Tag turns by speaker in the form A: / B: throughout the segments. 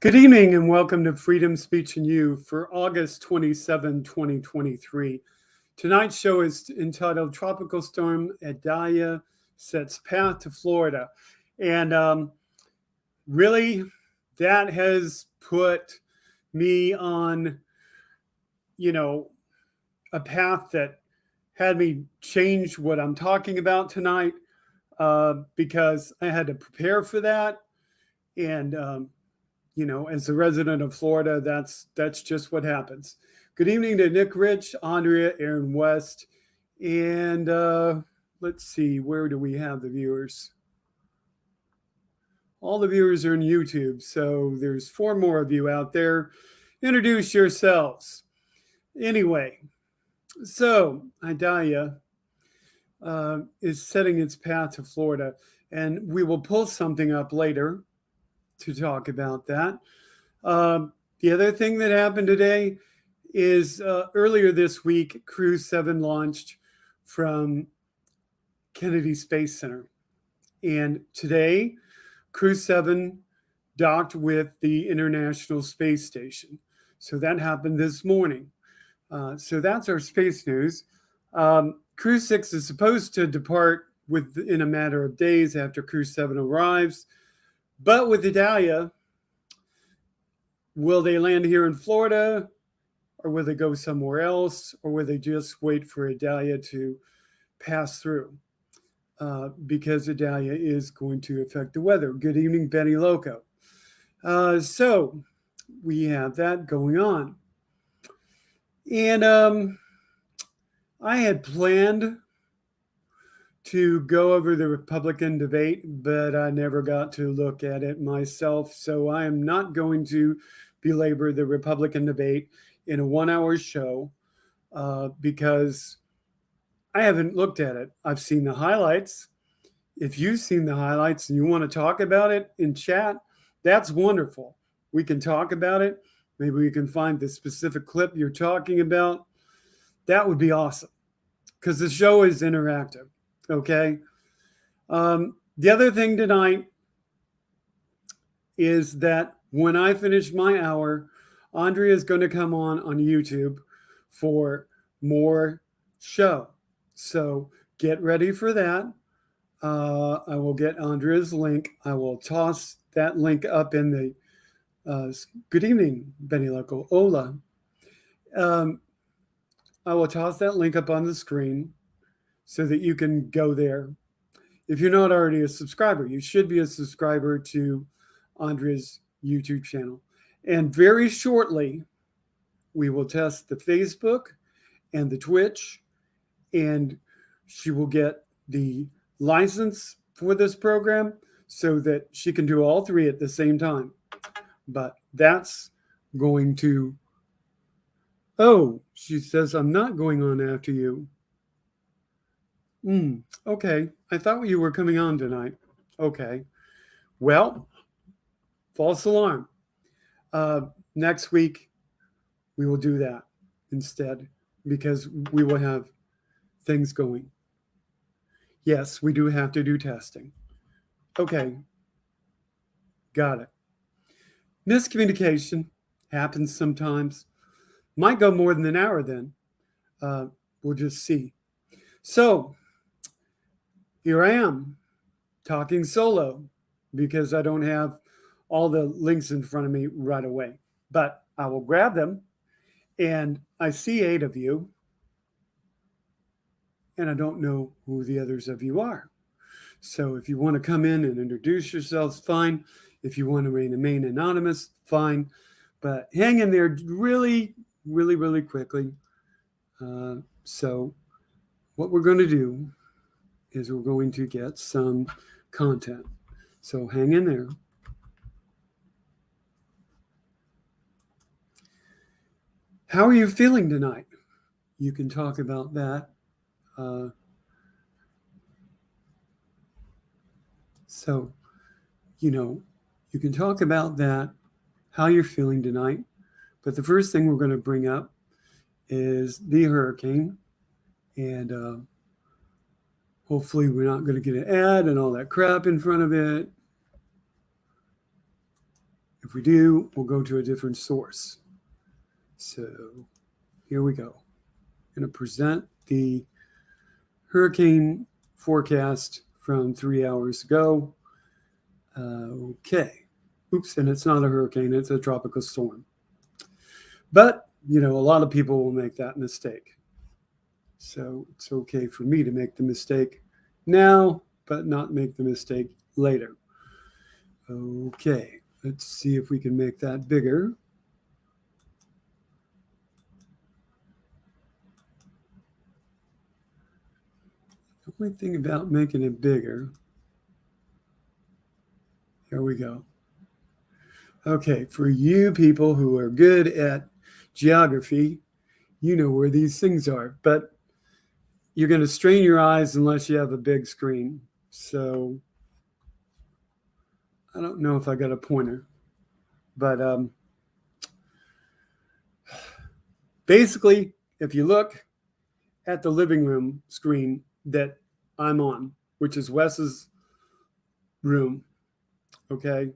A: Good evening and welcome to Freedom Speech and You for August 27, 2023. Tonight's show is entitled Tropical Storm Idalia Sets Path to Florida. And really, that has put me on, a path that had me change what I'm talking about tonight because I had to prepare for that. And as a resident of Florida, that's just what happens. Good evening to Nick Rich, Andrea, Aaron West, and let's see, where do we have the viewers? All the viewers are on YouTube, so there's 4 more of you out there. Introduce yourselves. Anyway, so Idalia is setting its path to Florida, and we will pull something up later to talk about that. The other thing that happened today is earlier this week, Crew 7 launched from Kennedy Space Center. And today, Crew 7 docked with the International Space Station. So that happened this morning. So that's our space news. Crew 6 is supposed to depart within a matter of days after Crew 7 arrives. But with Idalia, will they land here in Florida, or will they go somewhere else, or will they just wait for Idalia to pass through? Because Idalia is going to affect the weather. Good evening, Benny Loco. So we have that going on. And I had planned to go over the Republican debate, but I never got to look at it myself. So I am not going to belabor the Republican debate in a 1-hour show because I haven't looked at it. I've seen the highlights. If you've seen the highlights and you want to talk about it in chat, that's wonderful. We can talk about it. Maybe we can find the specific clip you're talking about. That would be awesome because the show is interactive. Okay. The other thing tonight is that when I finish my hour, Andrea is going to come on YouTube for more show. So get ready for that. I will get Andrea's link. I will toss that link up in the good evening, Benny Loco. Hola. I will toss that link up on the screen so that you can go there. If you're not already a subscriber, you should be a subscriber to Andrea's YouTube channel. And very shortly, we will test the Facebook and the Twitch, and she will get the license for this program so that she can do all 3 at the same time. But that's going to... Oh, she says, I'm not going on after you. Okay, I thought you were coming on tonight. Okay, well, false alarm. Next week, we will do that instead because we will have things going. Yes, we do have to do testing. Okay, got it. Miscommunication happens sometimes. Might go more than an hour then. We'll just see. So, here I am talking solo because I don't have all the links in front of me right away. But I will grab them, and I see 8 of you, and I don't know who the others of you are. So if you want to come in and introduce yourselves, fine. If you want to remain anonymous, fine. But hang in there really, really, really quickly. So what we're going to do is we're going to get some content. So hang in there. How are you feeling tonight? You can talk about that. So, you can talk about that, how you're feeling tonight. But the first thing we're going to bring up is the hurricane. And hopefully we're not going to get an ad and all that crap in front of it. If we do, we'll go to a different source. So here we go. I'm going to present the hurricane forecast from 3 hours ago. Okay. Oops, and it's not a hurricane, it's a tropical storm. But, a lot of people will make that mistake. So it's okay for me to make the mistake now, but not make the mistake later. Okay, let's see if we can make that bigger. The only thing about making it bigger, here we go. Okay, for you people who are good at geography, you know where these things are, but you're going to strain your eyes unless you have a big screen. So I don't know if I got a pointer, but basically, if you look at the living room screen that I'm on, which is Wes's room, okay?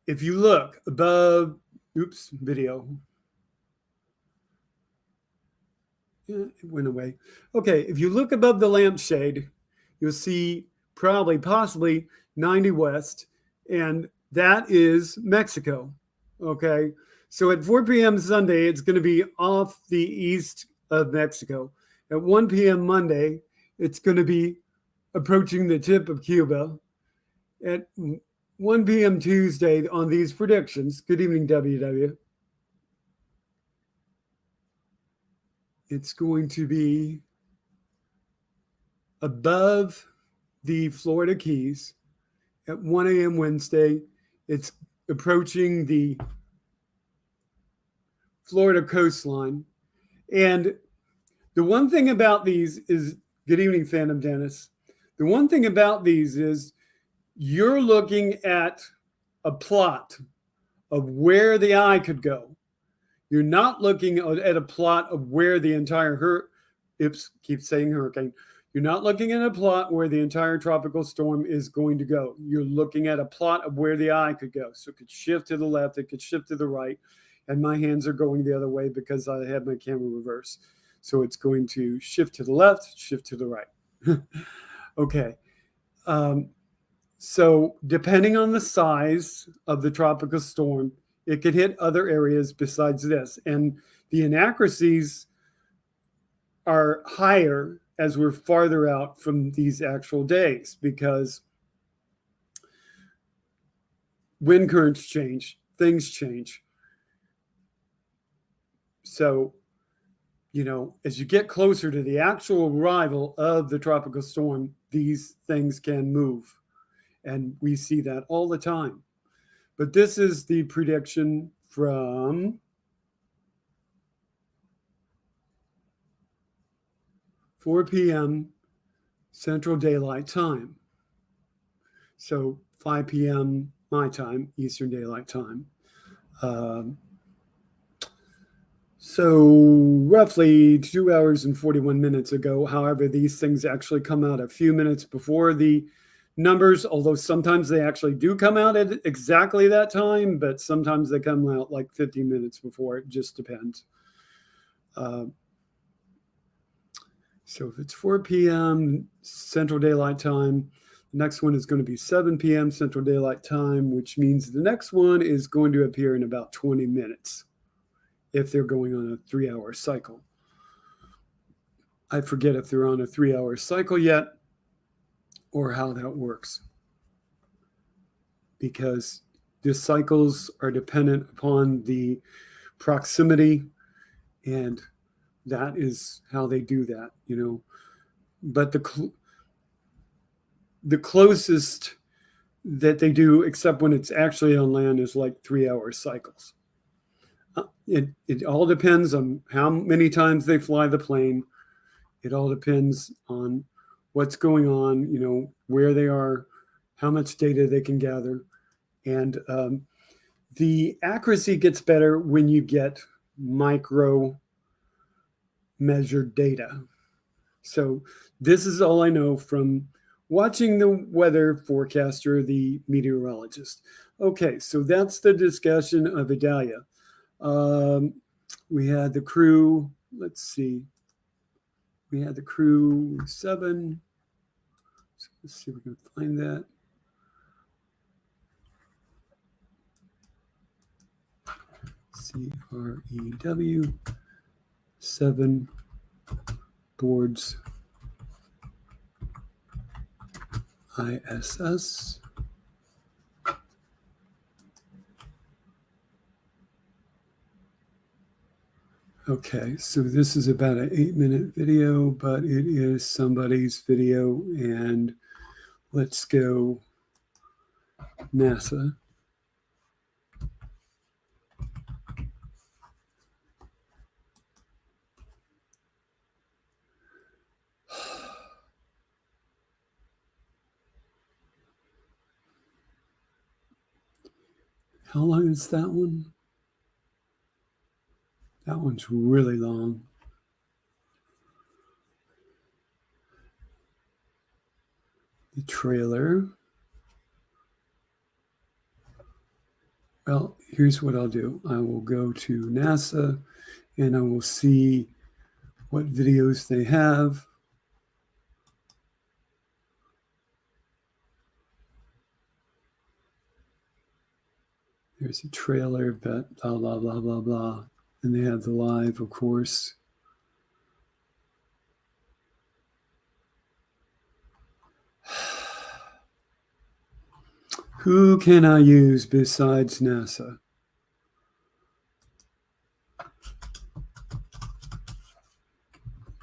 A: If you look above, video. Yeah, it went away. Okay, if you look above the lampshade, you'll see possibly 90 west, and that is Mexico, okay? So at 4 p.m. Sunday, it's going to be off the east of Mexico. At 1 p.m. Monday, it's going to be approaching the tip of Cuba. At 1 p.m. Tuesday on these predictions, good evening, WW. It's going to be above the Florida Keys. At 1 a.m. Wednesday, it's approaching the Florida coastline. And the one thing about these is, good evening, Phantom Dennis. The one thing about these is you're looking at a plot of where the eye could go. You're not looking at a plot of where the entire keep saying hurricane. You're not looking at a plot where the entire tropical storm is going to go. You're looking at a plot of where the eye could go. So it could shift to the left, it could shift to the right, and my hands are going the other way because I have my camera reversed. So it's going to shift to the left, shift to the right. Okay. So depending on the size of the tropical storm, it could hit other areas besides this. And the inaccuracies are higher as we're farther out from these actual days because wind currents change, things change. So, as you get closer to the actual arrival of the tropical storm, these things can move. And we see that all the time. But this is the prediction from 4 p.m. Central Daylight Time. So 5 p.m. my time, Eastern Daylight Time. So roughly 2 hours and 41 minutes ago. However, these things actually come out a few minutes before the numbers, although sometimes they actually do come out at exactly that time, but sometimes they come out like 15 minutes before. It just depends. So if it's 4 p.m. Central Daylight Time, the next one is going to be 7 p.m. Central Daylight Time, which means the next one is going to appear in about 20 minutes if they're going on a 3-hour cycle. I forget if they're on a 3-hour cycle yet or how that works, because the cycles are dependent upon the proximity, and that is how they do that, But the closest that they do, except when it's actually on land, is like 3-hour cycles. It all depends on how many times they fly the plane. It all depends on what's going on, where they are, how much data they can gather. And the accuracy gets better when you get micro measured data. So this is all I know from watching the weather forecaster, the meteorologist. Okay, so that's the discussion of Idalia. We had the crew, let's see, we had the crew 7. So let's see if we can find that. CREW 7 boards ISS. Okay, so this is about an 8-minute video, but it is somebody's video, and let's go NASA. How long is that one? That one's really long. The trailer. Well, here's what I'll do. I will go to NASA and I will see what videos they have. There's a trailer, but blah, blah, blah, blah, blah. And they have the live, of course. Who can I use besides NASA?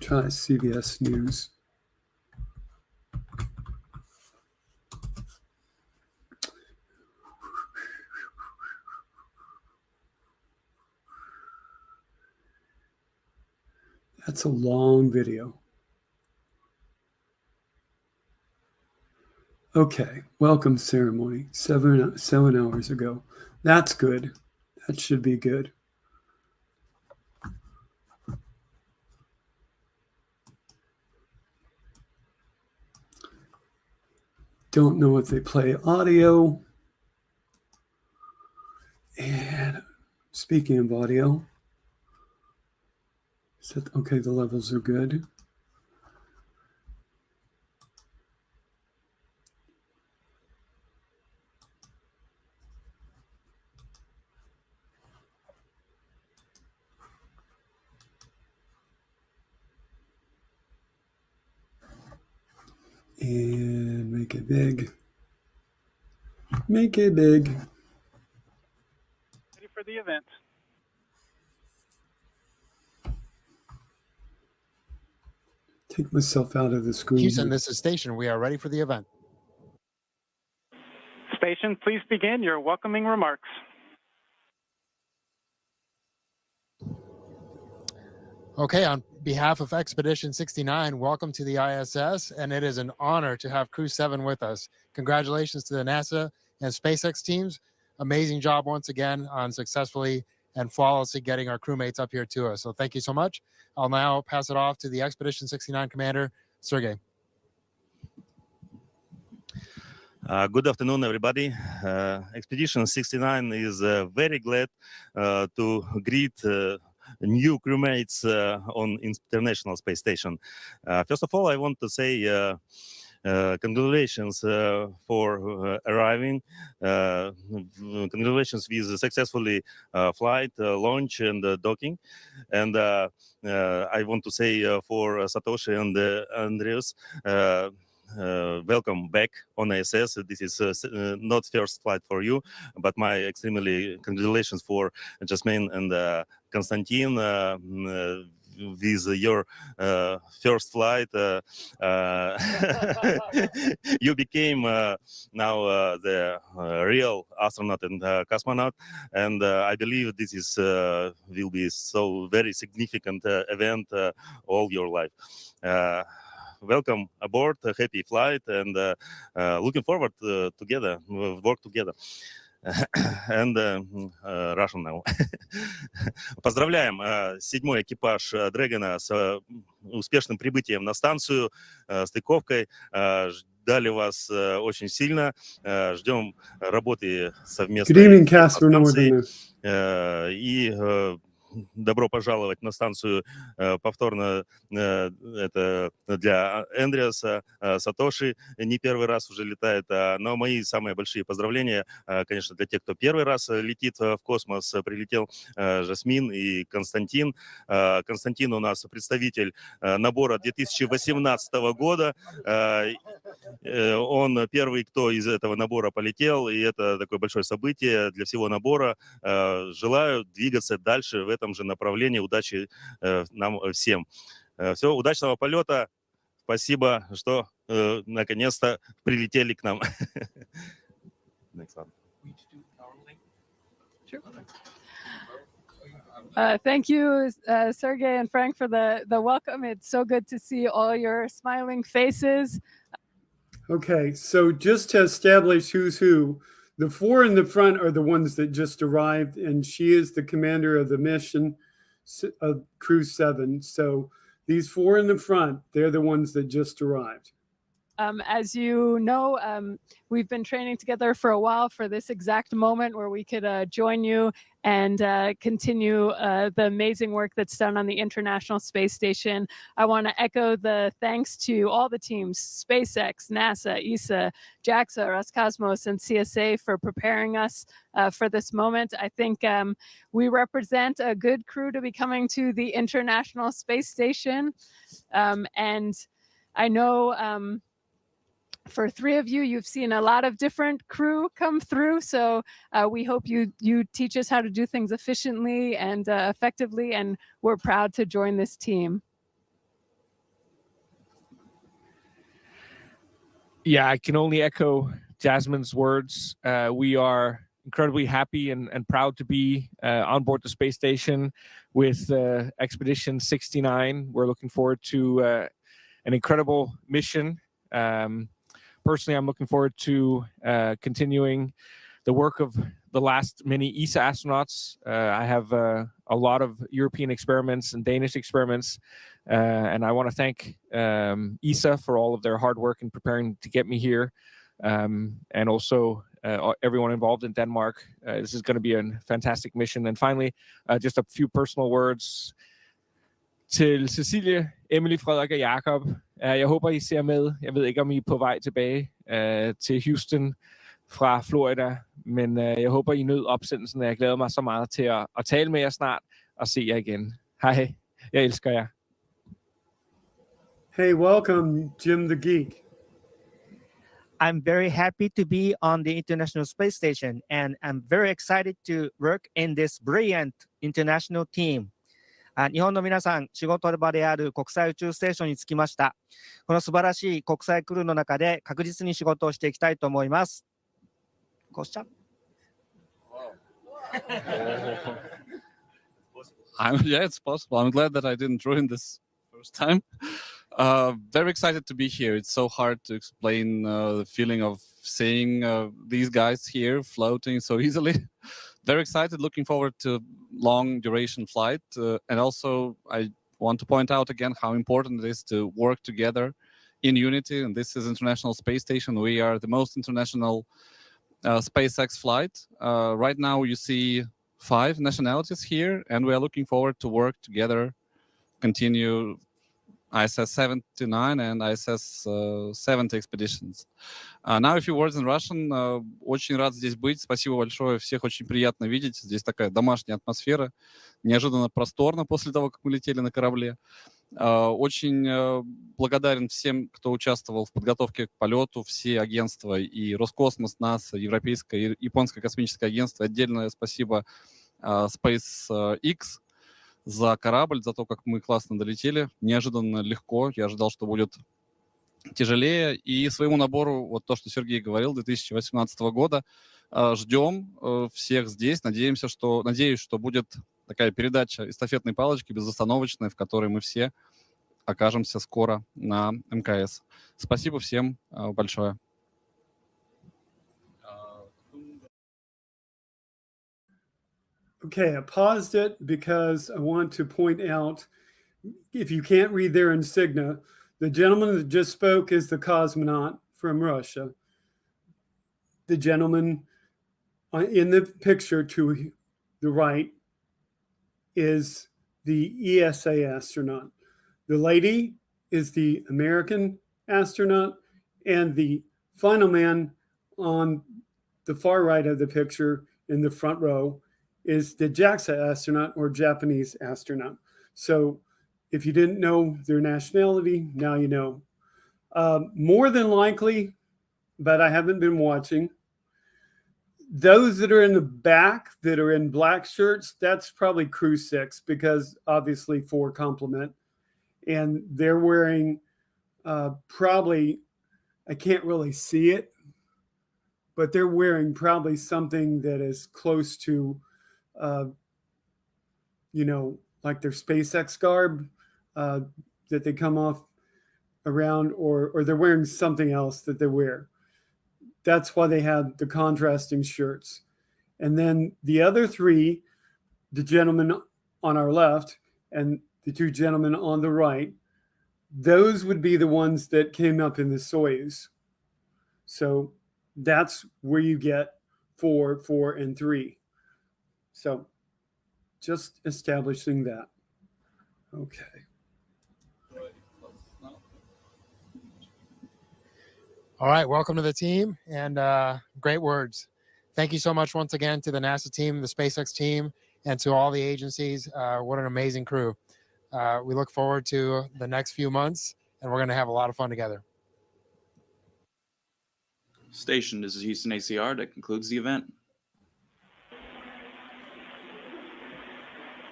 A: Try CBS News. That's a long video. Okay, welcome ceremony, 7 hours ago. That's good. That should be good. Don't know if they play audio. And speaking of audio, okay, the levels are good. And make it big. Make it big.
B: Ready for the event.
A: Take myself out of the screen.
C: Houston, this is Station. We are ready for the event.
B: Station, please begin your welcoming remarks.
C: Okay, on behalf of Expedition 69, welcome to the ISS, and it is an honor to have Crew 7 with us. Congratulations to the NASA and SpaceX teams. Amazing job once again on successfully and flawlessly getting our crewmates up here to us. So thank you so much. I'll now pass it off to the Expedition 69 commander, Sergey.
D: Good afternoon, everybody. Expedition 69 is very glad to greet new crewmates on International Space Station. First of all, I want to say congratulations for arriving. Congratulations with successfully flight, launch, and docking. And I want to say for Satoshi and Andreas, welcome back on ISS. This is not first flight for you, but my extremely congratulations for Jasmine and Konstantin with your first flight. You became now the real astronaut and cosmonaut, and I believe this is will be so very significant event all your life. Welcome aboard, happy flight, and looking forward to together, work together. And Russian now. Поздравляем 7-й экипаж Дрэгона с успешным прибытием на станцию, стыковкой. ждали вас очень сильно. Ждем работы
A: Good
D: совместной
A: evening,
D: на
A: Casper
D: станции.
A: Northerner.
D: И добро пожаловать на станцию повторно. Это для Эндриаса. Сатоши не первый раз уже летает. Но мои самые большие поздравления, конечно, для тех, кто первый раз летит в космос. Прилетел Жасмин и Константин. Константин у нас представитель набора 2018 года. Он первый, кто из этого набора полетел, и это такое большое событие для всего набора. Желаю двигаться дальше в этом же направлении. Удачи нам всем. Все, удачного полета. Спасибо, что наконец-то прилетели к нам. Next one.
E: Thank you, Sergey and Frank, for the welcome. It's so good to see all your smiling faces.
A: Okay, so just to establish who's who, the four in the front are the ones that just arrived, and she is the commander of the mission of Crew 7. So these four in the front, they're the ones that just arrived.
E: As you know, we've been training together for a while for this exact moment where we could join you and continue the amazing work that's done on the International Space Station. I want to echo the thanks to all the teams, SpaceX, NASA, ESA, JAXA, Roscosmos, and CSA for preparing us for this moment. I think we represent a good crew to be coming to the International Space Station. And I know for three of you, you've seen a lot of different crew come through. So we hope you teach us how to do things efficiently and effectively. And we're proud to join this team.
F: Yeah, I can only echo Jasmine's words. We are incredibly happy and proud to be on board the space station with Expedition 69. We're looking forward to an incredible mission. Personally, I'm looking forward to continuing the work of the last many ESA astronauts. I have a lot of European experiments and Danish experiments, and I want to thank ESA for all of their hard work in preparing to get me here, and also everyone involved in Denmark. This is going to be a fantastic mission. And finally, just a few personal words til Cecilie, Emily, Frederik og Jakob. Jeg håber, I ser med. Jeg ved ikke, om I er på vej tilbage til Houston fra Florida, men jeg håber, I nød opsendelsen. Jeg glæder mig så meget til at tale med jer snart og se jer igen. Hej, jeg elsker jer.
A: Hey, welcome, Jim the Geek.
G: I'm very happy to be on the International Space Station, and I'm very excited to work in this brilliant international team. 日本の皆さん、仕事場である国際宇宙ステーションに着きました。この素晴らしい国際クルーの中で確実に仕事をしていきたいと思います。Question?
H: Yeah, it's possible. I'm glad that I didn't ruin this first time. Very excited to be here. It's so hard to explain the feeling of seeing these guys here floating so easily. Very excited, looking forward to long duration flight. And also I want to point out again how important it is to work together in unity. And this is International Space Station. We are the most international SpaceX flight. Right now you see 5 nationalities here, and we are looking forward to work together, continue ISS 79 and ISS 70 expeditions. Now a few words in Russian. Очень рад здесь быть. Спасибо большое. Всех очень приятно видеть. Здесь такая домашняя атмосфера. Неожиданно просторно после того, как мы летели на корабле. Очень благодарен всем, кто участвовал в подготовке к полету. Все агентства, и Роскосмос, НАСА, Европейское и Японское космическое агентство. Отдельное спасибо SpaceX за корабль, за то, как мы классно долетели. Неожиданно легко. Я ожидал, что будет тяжелее. И своему набору, вот то, что Сергей говорил, 2018 года, ждем всех здесь. Надеюсь, что будет такая передача эстафетной палочки безостановочная, в которой мы все окажемся скоро на МКС. Спасибо всем большое.
A: Okay, I paused it because I want to point out, if you can't read their insignia, the gentleman that just spoke is the cosmonaut from Russia. The gentleman in the picture to the right is the ESA astronaut. The lady is the American astronaut, and the final man on the far right of the picture in the front row is the JAXA astronaut or Japanese astronaut. So if you didn't know their nationality, now you know. More than likely, but I haven't been watching, those that are in the back that are in black shirts, that's probably Crew 6, because obviously 4 complement. And they're wearing probably, I can't really see it, but they're wearing probably something that is close to, like their SpaceX garb that they come off around, or they're wearing something else that they wear. That's why they had the contrasting shirts. And then the other 3, the gentleman on our left and the 2 gentlemen on the right, those would be the ones that came up in the Soyuz. So that's where you get 4, 4, and 3. So just establishing that. Okay.
C: All right, welcome to the team, and great words. Thank you so much once again to the NASA team, the SpaceX team, and to all the agencies. What an amazing crew. We look forward to the next few months, and we're going to have a lot of fun together.
I: Station, this is Houston ACR. That concludes the event.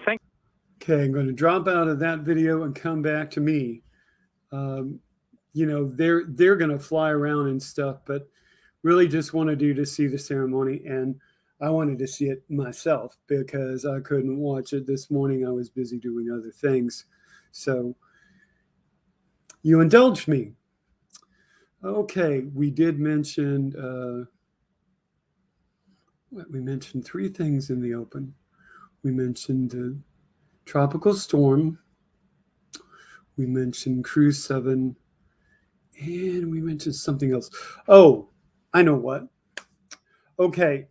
A: Okay, I'm going to drop out of that video and come back to me. They're going to fly around and stuff, but really just wanted to see the ceremony, and I wanted to see it myself because I couldn't watch it this morning. I was busy doing other things. So you indulged me. Okay, we did mention, we mentioned 3 things in the open. We mentioned the tropical storm. We mentioned Crew 7. And we mentioned something else. Oh, I know what. Okay.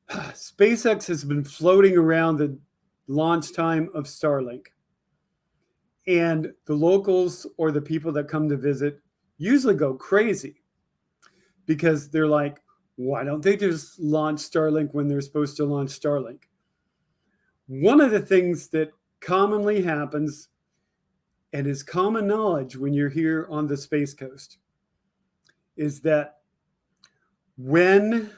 A: SpaceX has been floating around the launch time of Starlink. And the locals or the people that come to visit usually go crazy because they're like, why don't they just launch Starlink when they're supposed to launch Starlink? One of the things that commonly happens and is common knowledge when you're here on the Space Coast is that when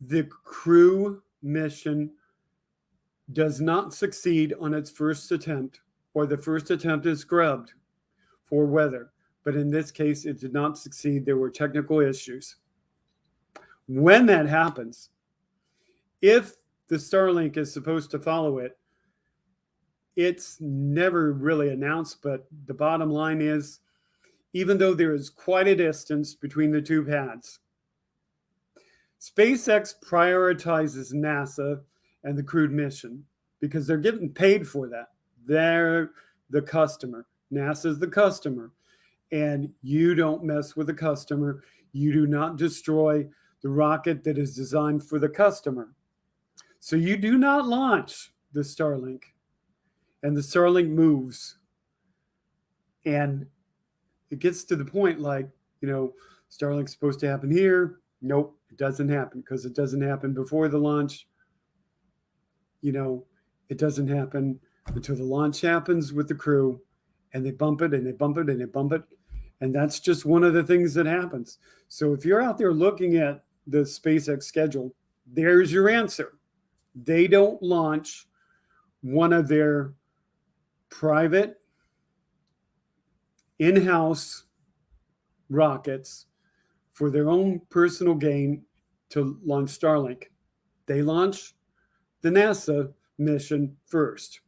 A: the crew mission does not succeed on its first attempt, or the first attempt is scrubbed for weather, but in this case, it did not succeed. There were technical issues. When that happens, if the Starlink is supposed to follow it, it's never really announced, but the bottom line is, even though there is quite a distance between the 2 pads, SpaceX prioritizes NASA and the crewed mission because they're getting paid for that. They're the customer. NASA's the customer. And you don't mess with the customer. You do not destroy the rocket that is designed for the customer. So you do not launch the Starlink. And the Starlink moves. And it gets to the point like, Starlink's supposed to happen here. Nope, it doesn't happen because it doesn't happen before the launch. It doesn't happen until the launch happens with the crew, and they bump it and they bump it and they bump it. And that's just one of the things that happens. So if you're out there looking at the SpaceX schedule, there's your answer. They don't launch one of their private in-house rockets for their own personal gain to launch Starlink. They launch the NASA mission first.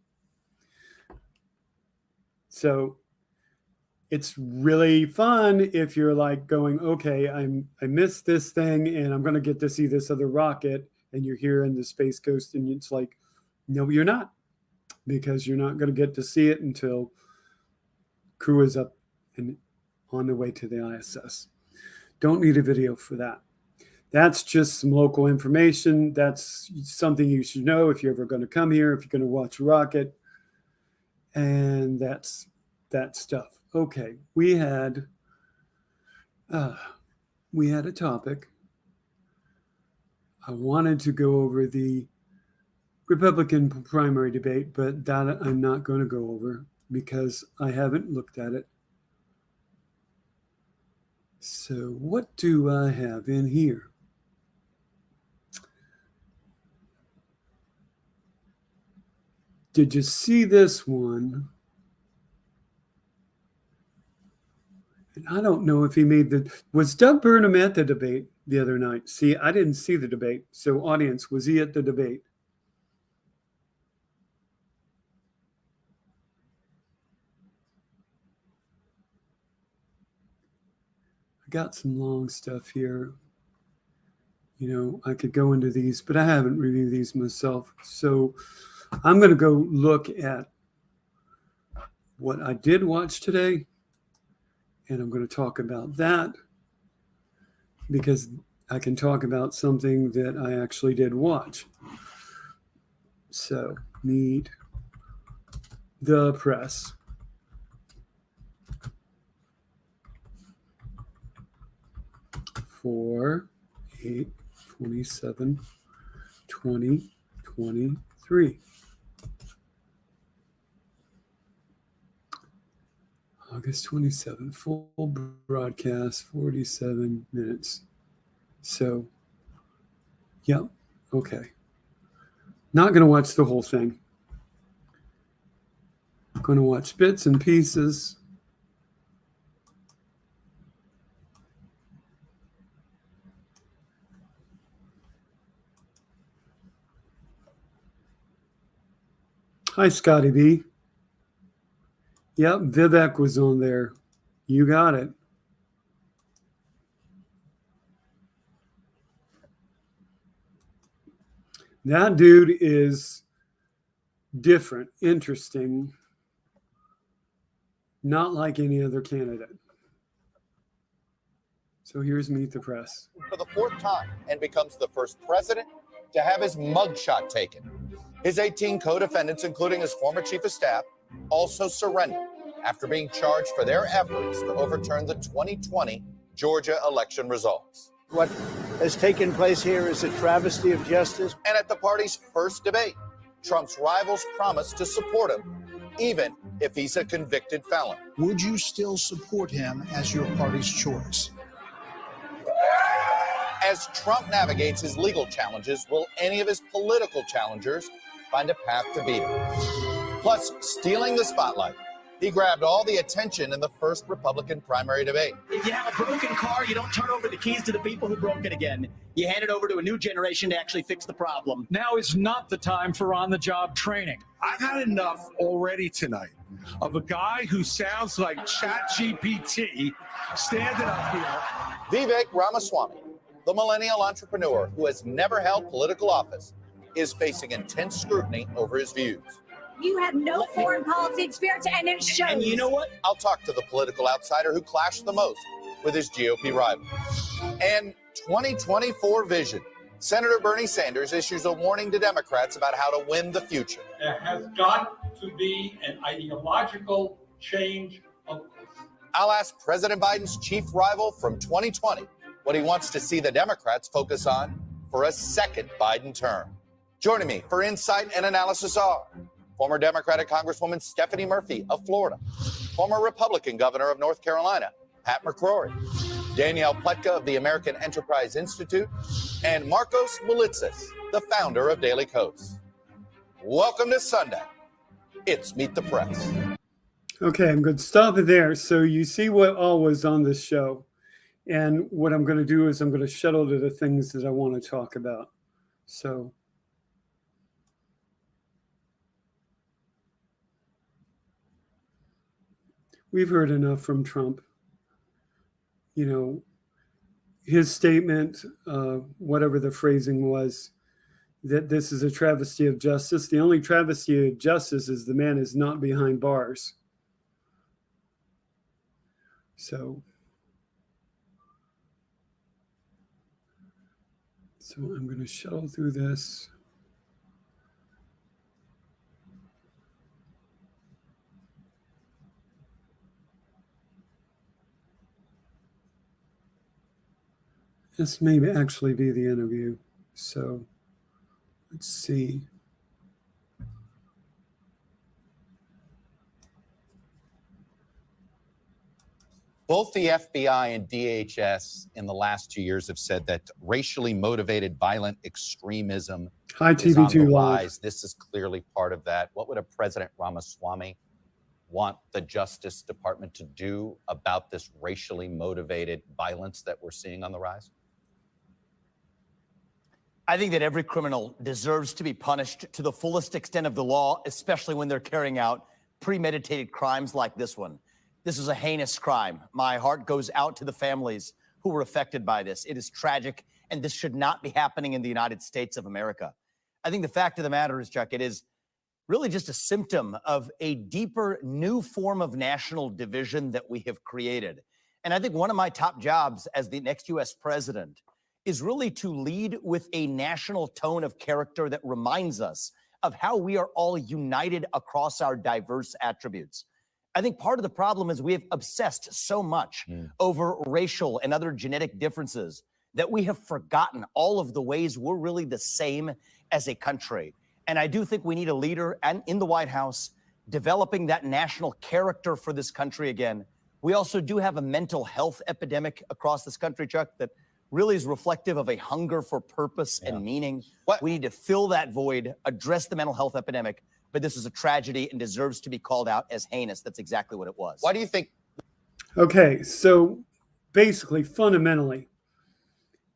A: So it's really fun if you're like going, okay, I missed this thing and I'm going to get to see this other rocket, and you're here in the Space Coast, and it's like, no, you're not, because you're not going to get to see it until crew is up and on the way to the ISS. Don't need a video for that. That's just some local information. That's something you should know if you're ever going to come here, if you're going to watch a rocket. And that's that stuff. Okay, we had a topic. I wanted to go over the Republican primary debate, but that I'm not going to go over because I haven't looked at it. So what do I have in here? Did you see this one? And I don't know if he made was Doug Burnham at the debate the other night? See, I didn't see the debate. So audience, was he at the debate? I got some long stuff here. You know, I could go into these, but I haven't reviewed these myself. So I'm going to go look at what I did watch today. And I'm going to talk about that because I can talk about something that I actually did watch. So, Meet the Press. For 8/27/2023. August 27, full broadcast, 47 minutes. So, yep, okay. Not going to watch the whole thing. I'm going to watch bits and pieces. Hi, Scotty B. Yep, Vivek was on there. You got it. That dude is different, interesting, not like any other candidate. So here's Meet the Press.
J: For the fourth time and becomes the first president to have his mugshot taken. His 18 co-defendants, including his former chief of staff, also surrendered after being charged for their efforts to overturn the 2020 Georgia election results.
K: What has taken place here is a travesty of justice.
J: And at the party's first debate, Trump's rivals promised to support him, even if he's a convicted felon.
K: Would you still support him as your party's choice?
J: As Trump navigates his legal challenges, will any of his political challengers find a path to beat him? Plus, stealing the spotlight, he grabbed all the attention in the first Republican primary debate.
L: If you have a broken car, you don't turn over the keys to the people who broke it again. You hand it over to a new generation to actually fix the problem.
M: Now is not the time for on-the-job training. I've had enough already tonight of a guy who sounds like ChatGPT standing up here.
J: Vivek Ramaswamy, the millennial entrepreneur who has never held political office, is facing intense scrutiny over his views.
N: You have no foreign policy experience, and it shows.
J: And you know what? I'll talk to the political outsider who clashed the most with his GOP rival. And 2024 vision. Senator Bernie Sanders issues a warning to Democrats about how to win the future.
O: There has got to be an ideological change of course.
J: I'll ask President Biden's chief rival from 2020 what he wants to see the Democrats focus on for a second Biden term. Joining me for insight and analysis are former Democratic Congresswoman Stephanie Murphy of Florida, former Republican governor of North Carolina, Pat McCrory, Danielle Pletka of the American Enterprise Institute, and Marcos Molitzis, the founder of Daily Kos. Welcome to Sunday. It's Meet the Press.
A: Okay, I'm going to stop it there. So you see what all was on this show. And what I'm going to do is I'm going to shuttle to the things that I want to talk about. So we've heard enough from Trump. You know, his statement, whatever the phrasing was, that this is a travesty of justice. The only travesty of justice is the man is not behind bars. So I'm going to shuttle through this. This may actually be the interview. So let's see.
J: Both the FBI and DHS in the last 2 years have said that racially motivated violent extremism
A: Hi,
J: is on the
A: TV2 Live.
J: rise. This is clearly part of that. What would a President Ramaswamy want the Justice Department to do about this racially motivated violence that we're seeing on the rise?
L: I think that every criminal deserves to be punished to the fullest extent of the law, especially when they're carrying out premeditated crimes like this one. This is a heinous crime. My heart goes out to the families who were affected by this. It is tragic, and this should not be happening in the United States of America. I think the fact of the matter is, Chuck, it is really just a symptom of a deeper, new form of national division that we have created. And I think one of my top jobs as the next U.S. president is really to lead with a national tone of character that reminds us of how we are all united across our diverse attributes. I think part of the problem is we have obsessed so much over racial and other genetic differences that we have forgotten all of the ways we're really the same as a country. And I do think we need a leader and in the White House developing that national character for this country again. We also do have a mental health epidemic across this country, Chuck, that really is reflective of a hunger for purpose and meaning. We need to fill that void, address the mental health epidemic, but this is a tragedy and deserves to be called out as heinous. That's exactly what it was.
J: Why do you think?
A: Okay, so basically, fundamentally,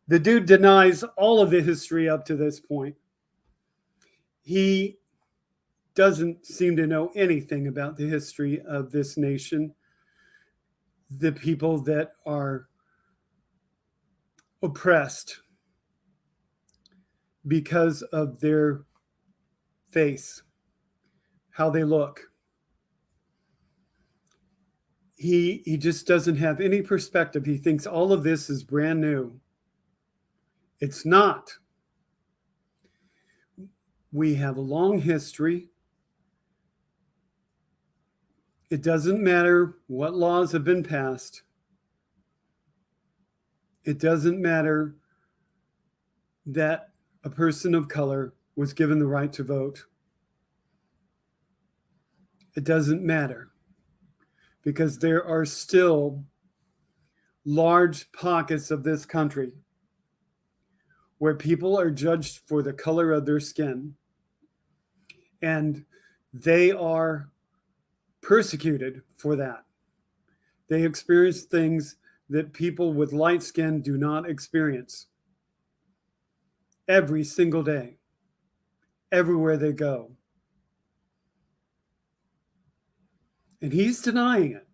A: the dude denies all of the history up to this point. He doesn't seem to know anything about the history of this nation, the people that are oppressed because of their face, how they look. He just doesn't have any perspective. He thinks all of this is brand new. It's not. We have a long history. It doesn't matter what laws have been passed. It doesn't matter that a person of color was given the right to vote. It doesn't matter because there are still large pockets of this country where people are judged for the color of their skin, and they are persecuted for that. They experience things that people with light skin do not experience every single day, everywhere they go. And he's denying it.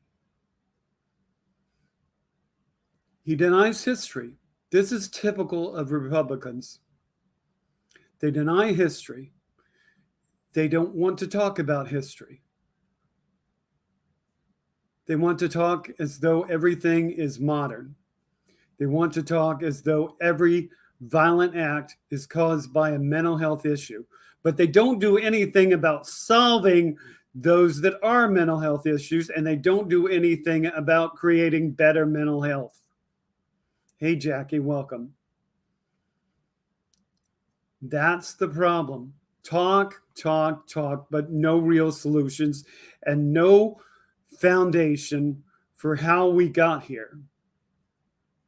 A: He denies history. This is typical of Republicans. They deny history. They don't want to talk about history. They want to talk as though everything is modern. They want to talk as though every violent act is caused by a mental health issue. But they don't do anything about solving those that are mental health issues, and they don't do anything about creating better mental health. Hey, Jackie, welcome. That's the problem. Talk, talk, talk, but no real solutions and no foundation for how we got here.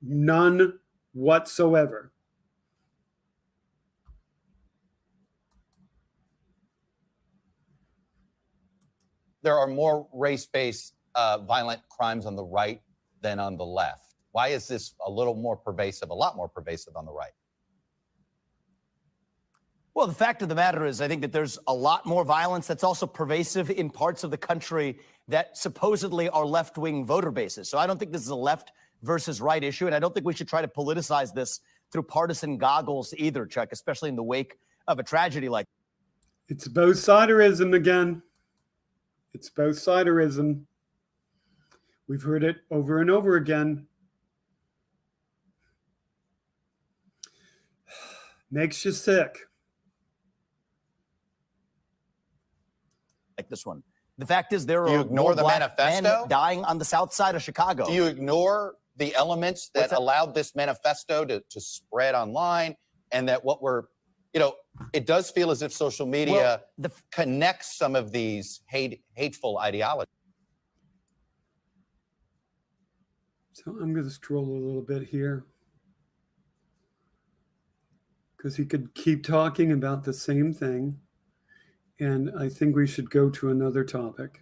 A: None whatsoever.
J: There are more race-based violent crimes on the right than on the left. Why is this a lot more pervasive on the right?
L: Well, the fact of the matter is, I think that there's a lot more violence that's also pervasive in parts of the country that supposedly are left-wing voter bases. So I don't think this is a left versus right issue, and I don't think we should try to politicize this through partisan goggles either, Chuck, especially in the wake of a tragedy like this.
A: It's both siderism again. It's both siderism. We've heard it over and over again. Makes you sick.
L: Like this one. The fact is, there
J: Do you
L: are
J: ignore
L: more
J: the
L: black
J: manifesto?
L: men dying on the south side of Chicago.
J: Do you ignore the elements that allowed this manifesto to spread online, and that what we're, it does feel as if social media connects some of these hateful ideologies.
A: So I'm going to scroll a little bit here, because he could keep talking about the same thing, and I think we should go to another topic.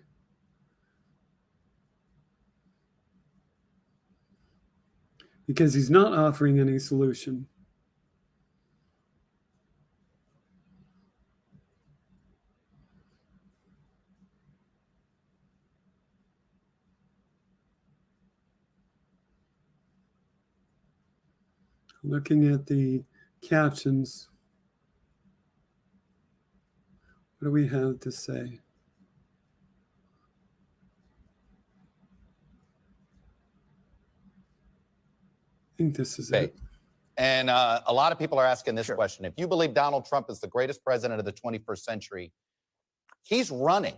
A: Because he's not offering any solution. Looking at the captions, what do we have to say? I think this is it.
J: And a lot of people are asking this question. If you believe Donald Trump is the greatest president of the 21st century, he's running.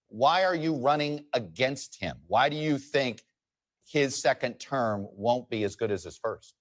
J: Why are you running against him? Why do you think his second term won't be as good as his first?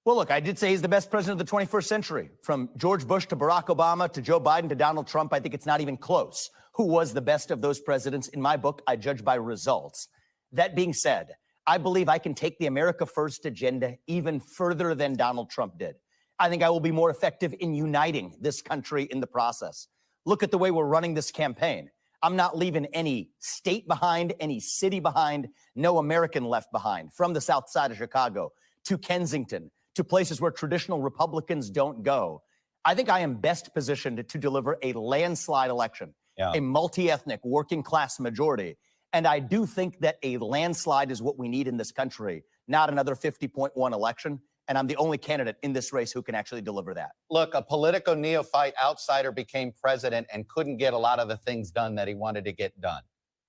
L: Well, look, I did say he's the best president of the 21st century. From George Bush to Barack Obama to Joe Biden to Donald Trump, I think it's not even close. Who was the best of those presidents? In my book, I judge by results. That being said, I believe I can take the America First agenda even further than Donald Trump did. I think I will be more effective in uniting this country in the process. Look at the way we're running this campaign. I'm not leaving any state behind, any city behind, no American left behind, from the south side of Chicago to Kensington, to places where traditional Republicans don't go. I think I am best positioned to deliver a landslide election, a multi-ethnic working class majority. And I do think that a landslide is what we need in this country, not another 50.1 election. And I'm the only candidate in this race who can actually deliver that.
J: Look, a Politico neophyte outsider became president and couldn't get a lot of the things done that he wanted to get done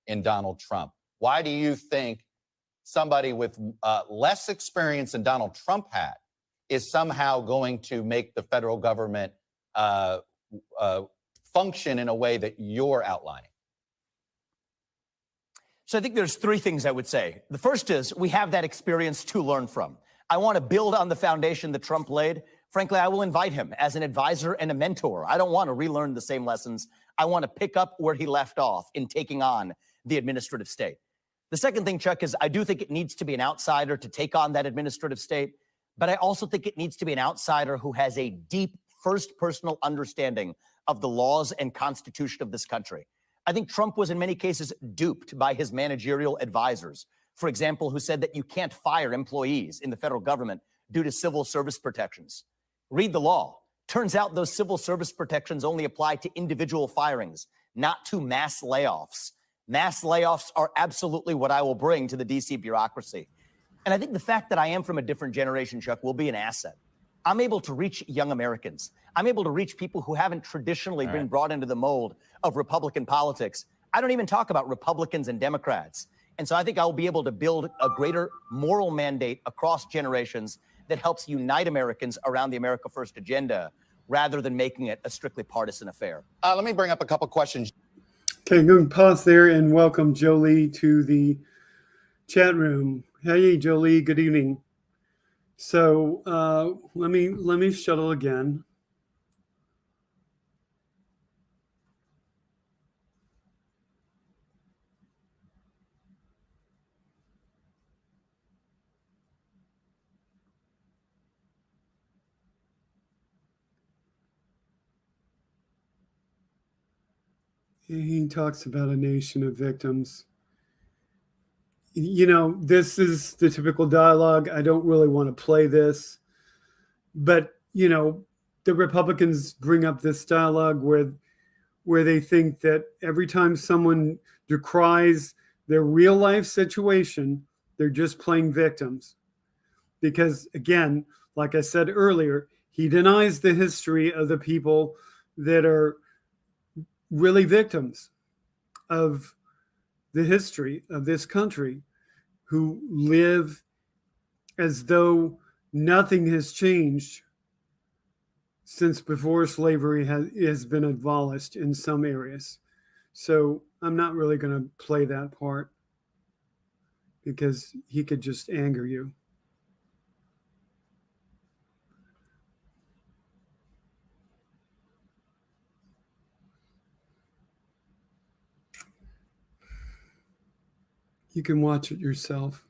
J: in Donald Trump. Why do you think somebody with less experience than Donald Trump had is somehow going to make the federal government function in a way that you're outlining?
L: So I think there's three things I would say. The first is we have that experience to learn from. I want to build on the foundation that Trump laid. Frankly, I will invite him as an advisor and a mentor. I don't want to relearn the same lessons. I want to pick up where he left off in taking on the administrative state. The second thing, Chuck, is I do think it needs to be an outsider to take on that administrative state, but I also think it needs to be an outsider who has a deep first personal understanding of the laws and constitution of this country. I think Trump was in many cases duped by his managerial advisors, for example, who said that you can't fire employees in the federal government due to civil service protections. Read the law. Turns out those civil service protections only apply to individual firings, not to mass layoffs. Mass layoffs are absolutely what I will bring to the DC bureaucracy. And I think the fact that I am from a different generation, Chuck, will be an asset. I'm able to reach young Americans. I'm able to reach people who haven't traditionally been brought into the mold of Republican politics. I don't even talk about Republicans and Democrats. And so I think I'll be able to build a greater moral mandate across generations that helps unite Americans around the America First agenda rather than making it a strictly partisan affair.
J: Let me bring up a couple questions.
A: Okay, I'm going to pause there and welcome Jolie to the chat room. Hey, Jolie, good evening. So let me shuttle again. He talks about a nation of victims. You know, this is the typical dialogue. I don't really want to play this, but, you know, the Republicans bring up this dialogue where they think that every time someone decries their real life situation, they're just playing victims. Because, again, like I said earlier, he denies the history of the people that are really victims of the history of this country who live as though nothing has changed since before slavery has been abolished in some areas. So I'm not really going to play that part because he could just anger you. You can watch it yourself.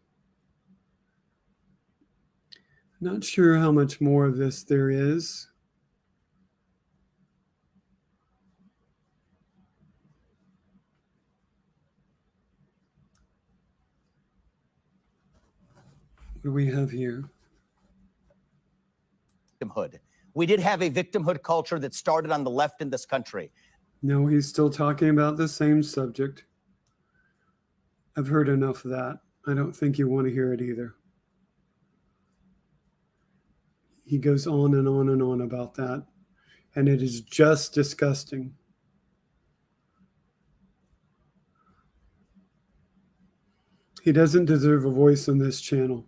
A: Not sure how much more of this there is. What do we have here?
L: Victimhood. We did have a victimhood culture that started on the left in this country.
A: No, he's still talking about the same subject. I've heard enough of that. I don't think you want to hear it either. He goes on and on and on about that, and it is just disgusting. He doesn't deserve a voice on this channel.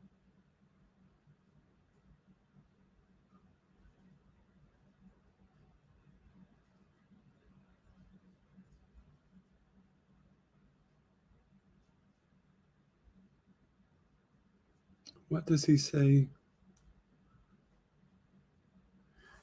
A: What does he say?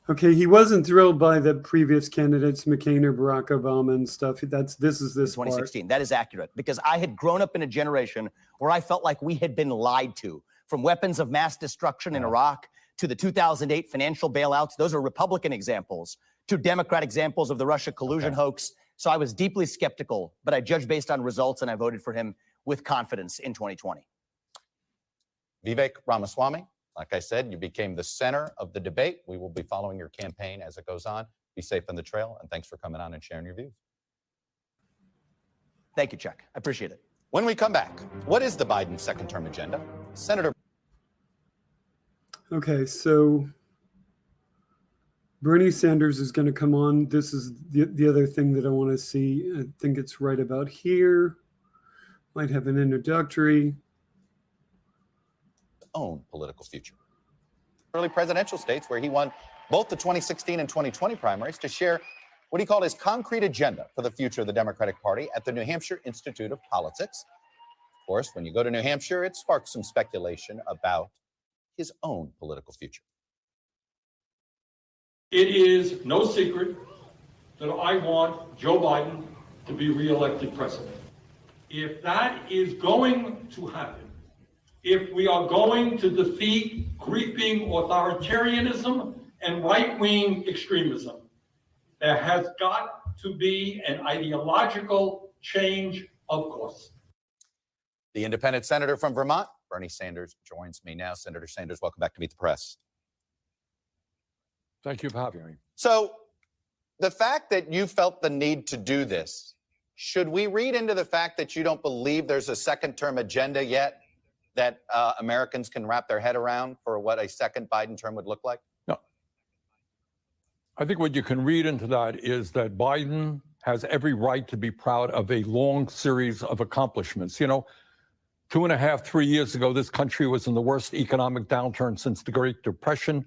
A: Okay, he wasn't thrilled by the previous candidates, McCain or Barack Obama and stuff. This is
L: 2016. Part. That is accurate because I had grown up in a generation where I felt like we had been lied to, from weapons of mass destruction in Iraq to the 2008 financial bailouts. Those are Republican examples, to Democrat examples of the Russia collusion hoax. So I was deeply skeptical, but I judged based on results and I voted for him with confidence in 2020.
J: Vivek Ramaswamy, like I said, you became the center of the debate. We will be following your campaign as it goes on. Be safe on the trail, and thanks for coming on and sharing your views.
L: Thank you, Chuck. I appreciate it.
J: When we come back, what is the Biden second-term agenda? Senator.
A: Okay, so Bernie Sanders is going to come on. This is the other thing that I want to see. I think it's right about here. Might have an introductory.
J: Own political future. Early presidential states where he won both the 2016 and 2020 primaries to share what he called his concrete agenda for the future of the Democratic Party at the New Hampshire Institute of Politics. Of course, when you go to New Hampshire, it sparks some speculation about his own political future.
O: It is no secret that I want Joe Biden to be reelected president. If that is going to happen, if we are going to defeat creeping authoritarianism and right-wing extremism, there has got to be an ideological change of course.
J: The independent senator from Vermont, Bernie Sanders, joins me now. Senator Sanders, welcome back to Meet the Press.
M: Thank you for having me.
J: So the fact that you felt the need to do this, should we read into the fact that you don't believe there's a second-term agenda yet that Americans can wrap their head around for what a second Biden term would look like?
M: No. I think what you can read into that is that Biden has every right to be proud of a long series of accomplishments. You know, 2.5, 3 years ago, this country was in the worst economic downturn since the Great Depression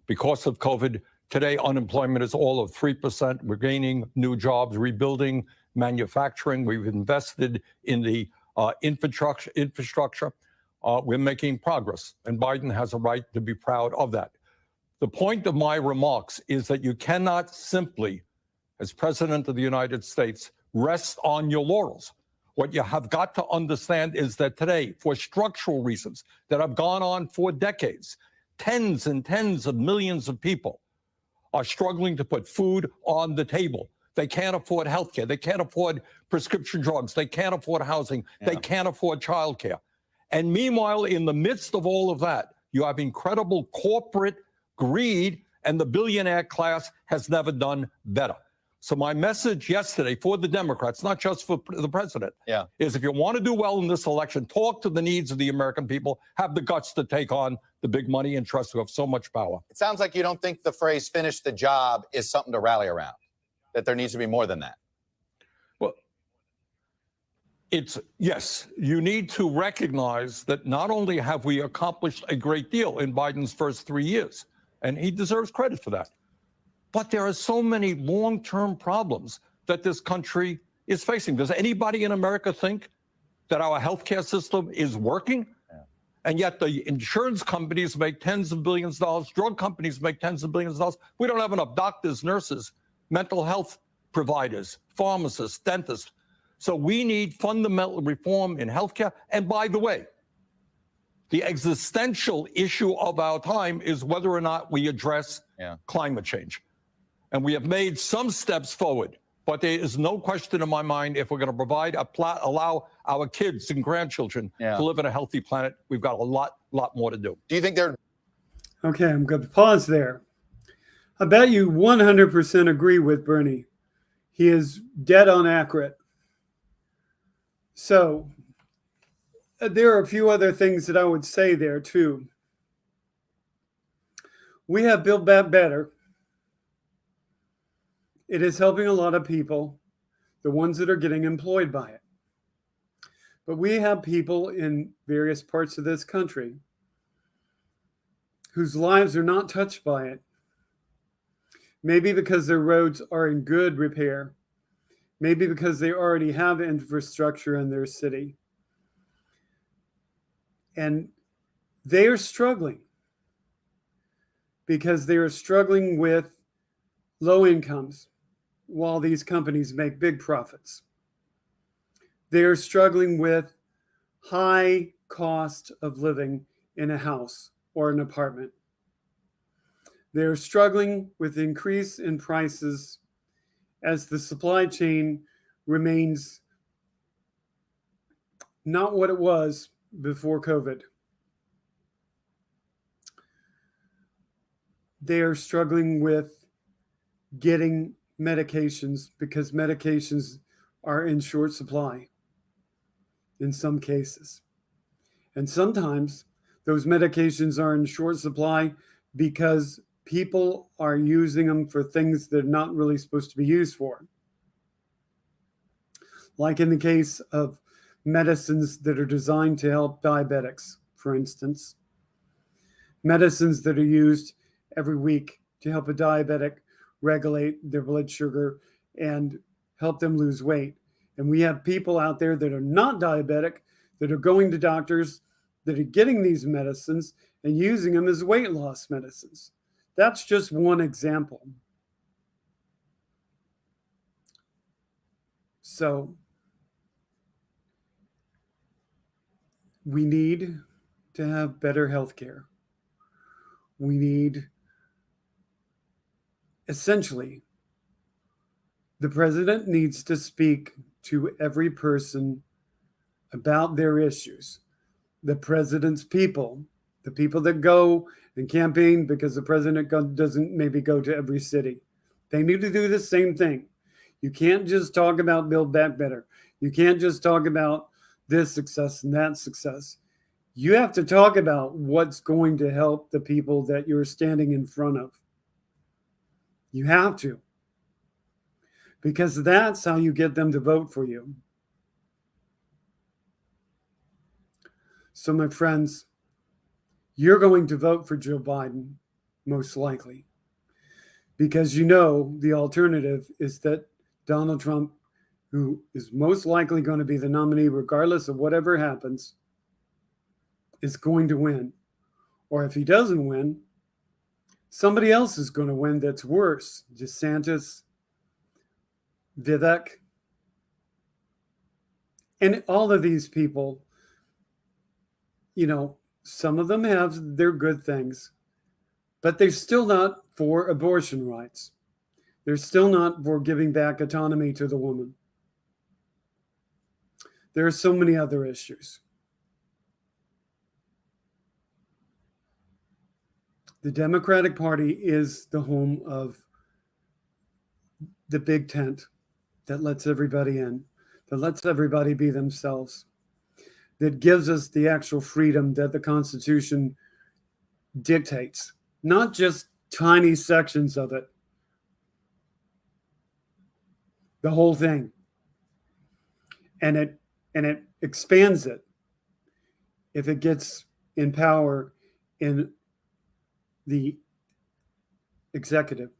M: because of COVID. Today, unemployment is all of 3%. We're gaining new jobs, rebuilding manufacturing. We've invested in the infrastructure. We're making progress, and Biden has a right to be proud of that. The point of my remarks is that you cannot simply, as President of the United States, rest on your laurels. What you have got to understand is that today, for structural reasons that have gone on for decades, tens and tens of millions of people are struggling to put food on the table. They can't afford health care. They can't afford prescription drugs. They can't afford housing. They can't afford childcare. And meanwhile, in the midst of all of that, you have incredible corporate greed, and the billionaire class has never done better. So my message yesterday for the Democrats, not just for the president, is if you want to do well in this election, talk to the needs of the American people, have the guts to take on the big money interests who have so much power.
J: It sounds like you don't think the phrase finish the job is something to rally around, that there needs to be more than that.
M: Yes, you need to recognize that not only have we accomplished a great deal in Biden's first 3 years, and he deserves credit for that, but there are so many long-term problems that this country is facing. Does anybody in America think that our healthcare system is working? And yet the insurance companies make tens of billions of dollars, drug companies make tens of billions of dollars. We don't have enough doctors, nurses, mental health providers, pharmacists, dentists. So we need fundamental reform in healthcare. And by the way, the existential issue of our time is whether or not we address climate change. And we have made some steps forward. But there is no question in my mind, if we're going to provide allow our kids and grandchildren to live on a healthy planet, we've got a lot more to do.
J: Do you think they're...
A: Okay, I'm going to pause there. I bet you 100% agree with Bernie. He is dead on accurate. So there are a few other things that I would say there too. We have Build Back Better. It is helping a lot of people, the ones that are getting employed by it. But we have people in various parts of this country whose lives are not touched by it. Maybe because their roads are in good repair. Maybe because they already have infrastructure in their city. And they are struggling because they are struggling with low incomes while these companies make big profits. They are struggling with high cost of living in a house or an apartment. They're struggling with increase in prices as the supply chain remains not what it was before COVID. They are struggling with getting medications because medications are in short supply in some cases. And sometimes those medications are in short supply because people are using them for things they're not really supposed to be used for. Like in the case of medicines that are designed to help diabetics, for instance. Medicines that are used every week to help a diabetic regulate their blood sugar and help them lose weight. And we have people out there that are not diabetic, that are going to doctors, that are getting these medicines and using them as weight loss medicines. That's just one example. So we need to have better health care. We need, essentially, the president needs to speak to every person about their issues. The president's people, the people that go and campaign because the president doesn't maybe go to every city. They need to do the same thing. You can't just talk about Build Back Better. You can't just talk about this success and that success. You have to talk about what's going to help the people that you're standing in front of. You have to. Because that's how you get them to vote for you. So, my friends, you're going to vote for Joe Biden, most likely. Because you know the alternative is that Donald Trump, who is most likely going to be the nominee regardless of whatever happens, is going to win. Or if he doesn't win, somebody else is going to win that's worse. DeSantis, Vivek, and all of these people, you know, some of them have their good things, but they're still not for abortion rights. They're still not for giving back autonomy to the woman. There are so many other issues. The Democratic Party is the home of the big tent that lets everybody in, that lets everybody be themselves, that gives us the actual freedom that the Constitution dictates, not just tiny sections of it, the whole thing. And and it expands it if it gets in power in the executive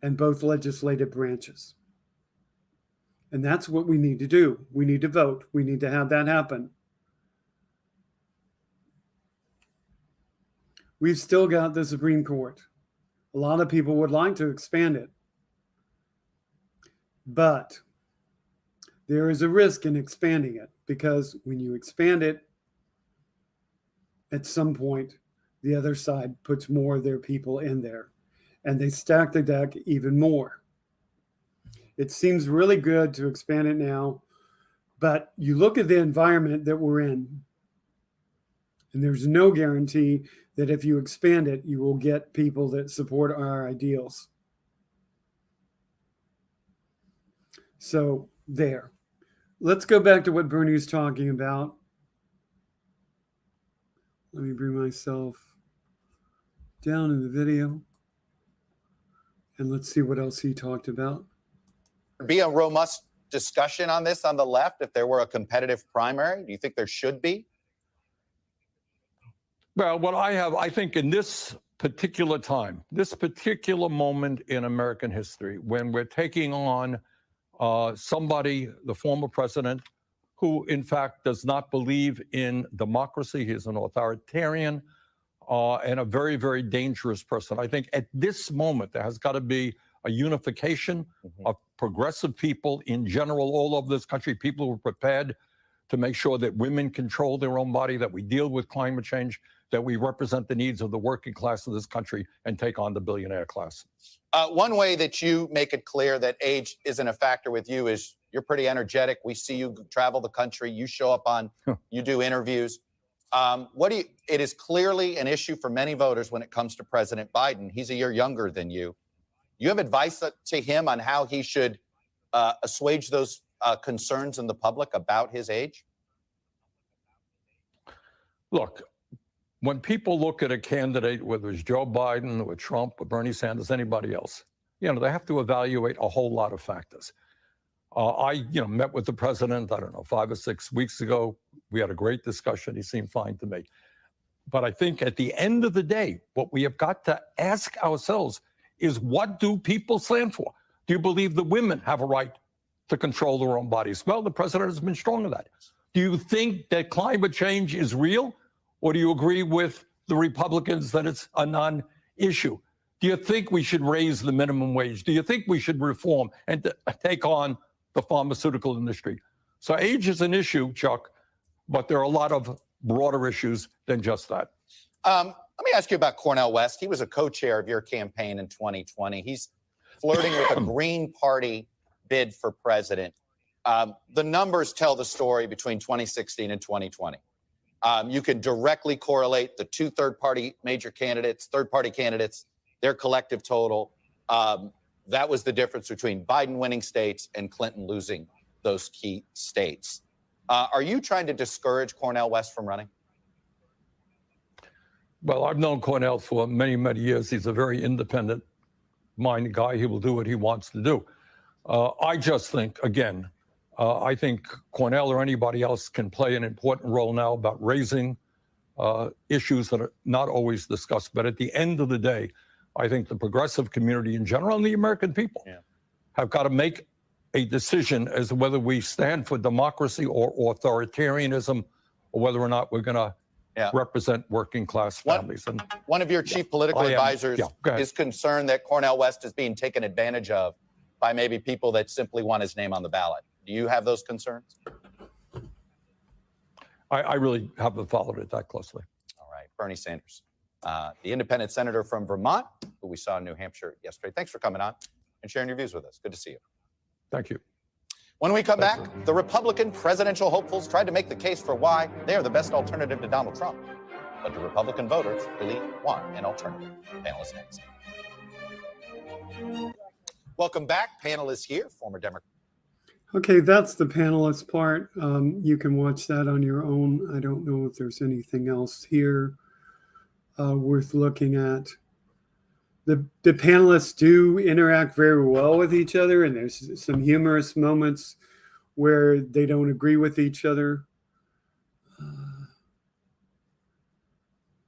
A: and both legislative branches. And that's what we need to do. We need to vote. We need to have that happen. We've still got the Supreme Court. A lot of people would like to expand it. But there is a risk in expanding it, because when you expand it, at some point, the other side puts more of their people in there, and they stack the deck even more. It seems really good to expand it now, but you look at the environment that we're in, and there's no guarantee that if you expand it, you will get people that support our ideals. So there. Let's go back to what Bernie's talking about. Let me bring myself down in the video. And let's see what else he talked about.
J: Be a robust discussion on this on the left if there were a competitive primary? Do you think there should be?
M: Well, what I think in this particular time, this particular moment in American history, when we're taking on somebody, the former president, who in fact does not believe in democracy, he's an authoritarian and a very, very dangerous person. I think at this moment, there has got to be a unification of progressive people in general all over this country, people who are prepared to make sure that women control their own body, that we deal with climate change, that we represent the needs of the working class of this country and take on the billionaire class.
J: One way that you make it clear that age isn't a factor with you is you're pretty energetic. We see you travel the country. You show up on, you do interviews. It is clearly an issue for many voters when it comes to President Biden. He's a year younger than you. You have advice to him on how he should assuage those concerns in the public about his age?
M: Look, when people look at a candidate, whether it's Joe Biden or Trump or Bernie Sanders, anybody else, they have to evaluate a whole lot of factors. I met with the president, 5 or 6 weeks ago. We had a great discussion. He seemed fine to me. But I think at the end of the day, what we have got to ask ourselves is, what do people stand for? Do you believe the women have a right to control their own bodies? Well, the president has been strong on that. Do you think that climate change is real? Or do you agree with the Republicans that it's a non-issue? Do you think we should raise the minimum wage? Do you think we should reform and take on the pharmaceutical industry? So age is an issue, Chuck, but there are a lot of broader issues than just that.
J: Let me ask you about Cornel West. He was a co-chair of your campaign in 2020. He's flirting with a Green Party bid for president. The numbers tell the story between 2016 and 2020. You can directly correlate the two third-party candidates, their collective total. That was the difference between Biden winning states and Clinton losing those key states. Are you trying to discourage Cornel West from running?
M: Well, I've known Cornel for many, many years. He's a very independent-minded guy. He will do what he wants to do. I just think, again, I think Cornel or anybody else can play an important role now about raising issues that are not always discussed. But at the end of the day, I think the progressive community in general and the American people have got to make a decision as to whether we stand for democracy or authoritarianism, or whether or not we're going to represent working class families.
J: One of your chief political advisors is concerned that Cornel West is being taken advantage of by maybe people that simply want his name on the ballot. Do you have those concerns?
M: I really haven't followed it that closely.
J: All right. Bernie Sanders, the independent senator from Vermont, who we saw in New Hampshire yesterday. Thanks for coming on and sharing your views with us. Good to see you.
M: Thank you.
J: When we come back, the Republican presidential hopefuls tried to make the case for why they are the best alternative to Donald Trump. But do Republican voters really want an alternative? Panelists next. Welcome back. Panelists here, former Democrat.
A: Okay, that's the panelist part. You can watch that on your own. I don't know if there's anything else here worth looking at. The panelists do interact very well with each other, and there's some humorous moments where they don't agree with each other.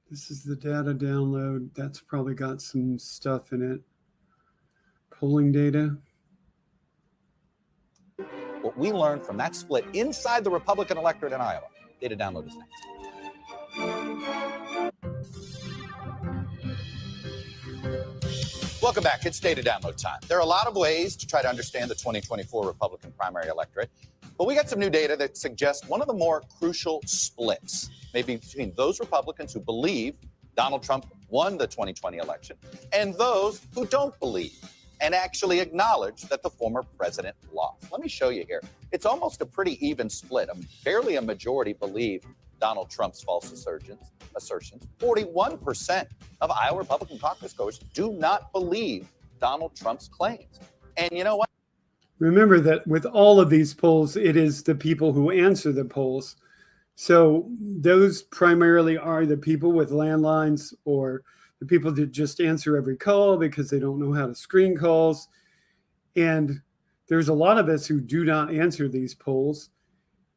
A: This is the data download. That's probably got some stuff in it. Polling data.
J: What we learned from that split inside the Republican electorate in Iowa. Data download is next. Welcome back. It's data download time. There are a lot of ways to try to understand the 2024 Republican primary electorate, but we got some new data that suggests one of the more crucial splits, maybe between those Republicans who believe Donald Trump won the 2020 election and those who don't believe and actually acknowledge that the former president lost. Let me show you here. It's almost a pretty even split. Barely a majority believe Donald Trump's false assertions. 41% of Iowa Republican caucus goers do not believe Donald Trump's claims. And you know what?
A: Remember that with all of these polls, it is the people who answer the polls. So those primarily are the people with landlines or the people that just answer every call because they don't know how to screen calls. And there's a lot of us who do not answer these polls,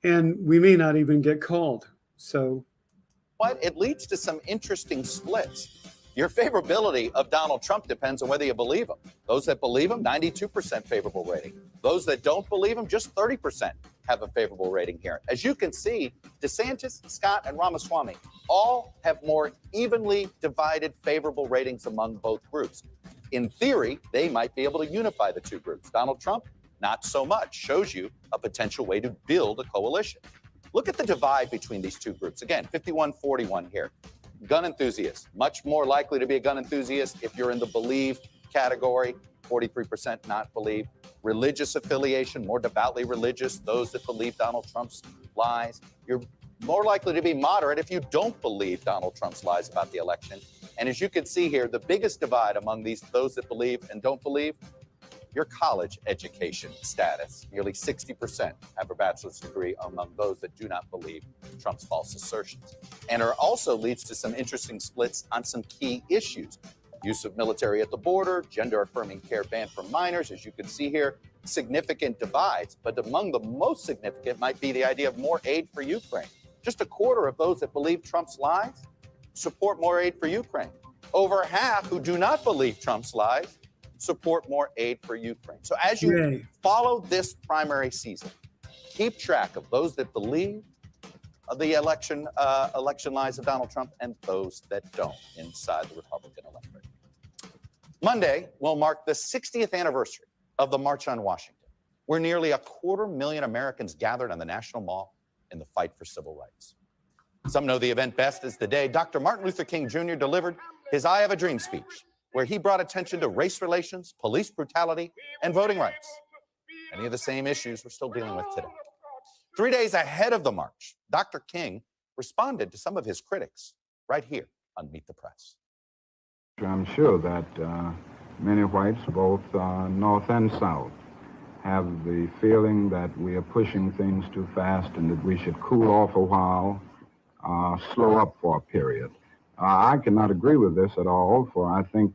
A: and we may not even get called. So
J: what? It leads to some interesting splits. Your favorability of Donald Trump depends on whether you believe him. Those that believe him, 92% favorable rating. Those that don't believe him, just 30% have a favorable rating here. As you can see, DeSantis, Scott, and Ramaswamy all have more evenly divided favorable ratings among both groups. In theory, they might be able to unify the two groups. Donald Trump, not so much. Shows you a potential way to build a coalition. Look at the divide between these two groups. Again, 51-41 here. Gun enthusiasts, much more likely to be a gun enthusiast if you're in the believe category, 43% not believe. Religious affiliation, more devoutly religious, those that believe Donald Trump's lies. You're more likely to be moderate if you don't believe Donald Trump's lies about the election. And as you can see here, the biggest divide among those that believe and don't believe, your college education status. Nearly 60% have a bachelor's degree among those that do not believe Trump's false assertions. And it also leads to some interesting splits on some key issues. Use of military at the border, gender-affirming care ban for minors. As you can see here, significant divides. But among the most significant might be the idea of more aid for Ukraine. Just a quarter of those that believe Trump's lies support more aid for Ukraine. Over half who do not believe Trump's lies support more aid for Ukraine. So as you follow this primary season, keep track of those that believe the election lies of Donald Trump and those that don't inside the Republican electorate. Monday will mark the 60th anniversary of the March on Washington, where nearly 250,000 Americans gathered on the National Mall in the fight for civil rights. Some know the event best as the day Dr. Martin Luther King Jr. delivered his I Have a Dream speech, where he brought attention to race relations, police brutality, and voting rights. Many of the same issues we're still dealing with today. 3 days ahead of the march, Dr. King responded to some of his critics right here on Meet the Press.
P: I'm sure that many whites, both North and South, have the feeling that we are pushing things too fast and that we should cool off a while, slow up for a period. I cannot agree with this at all, for I think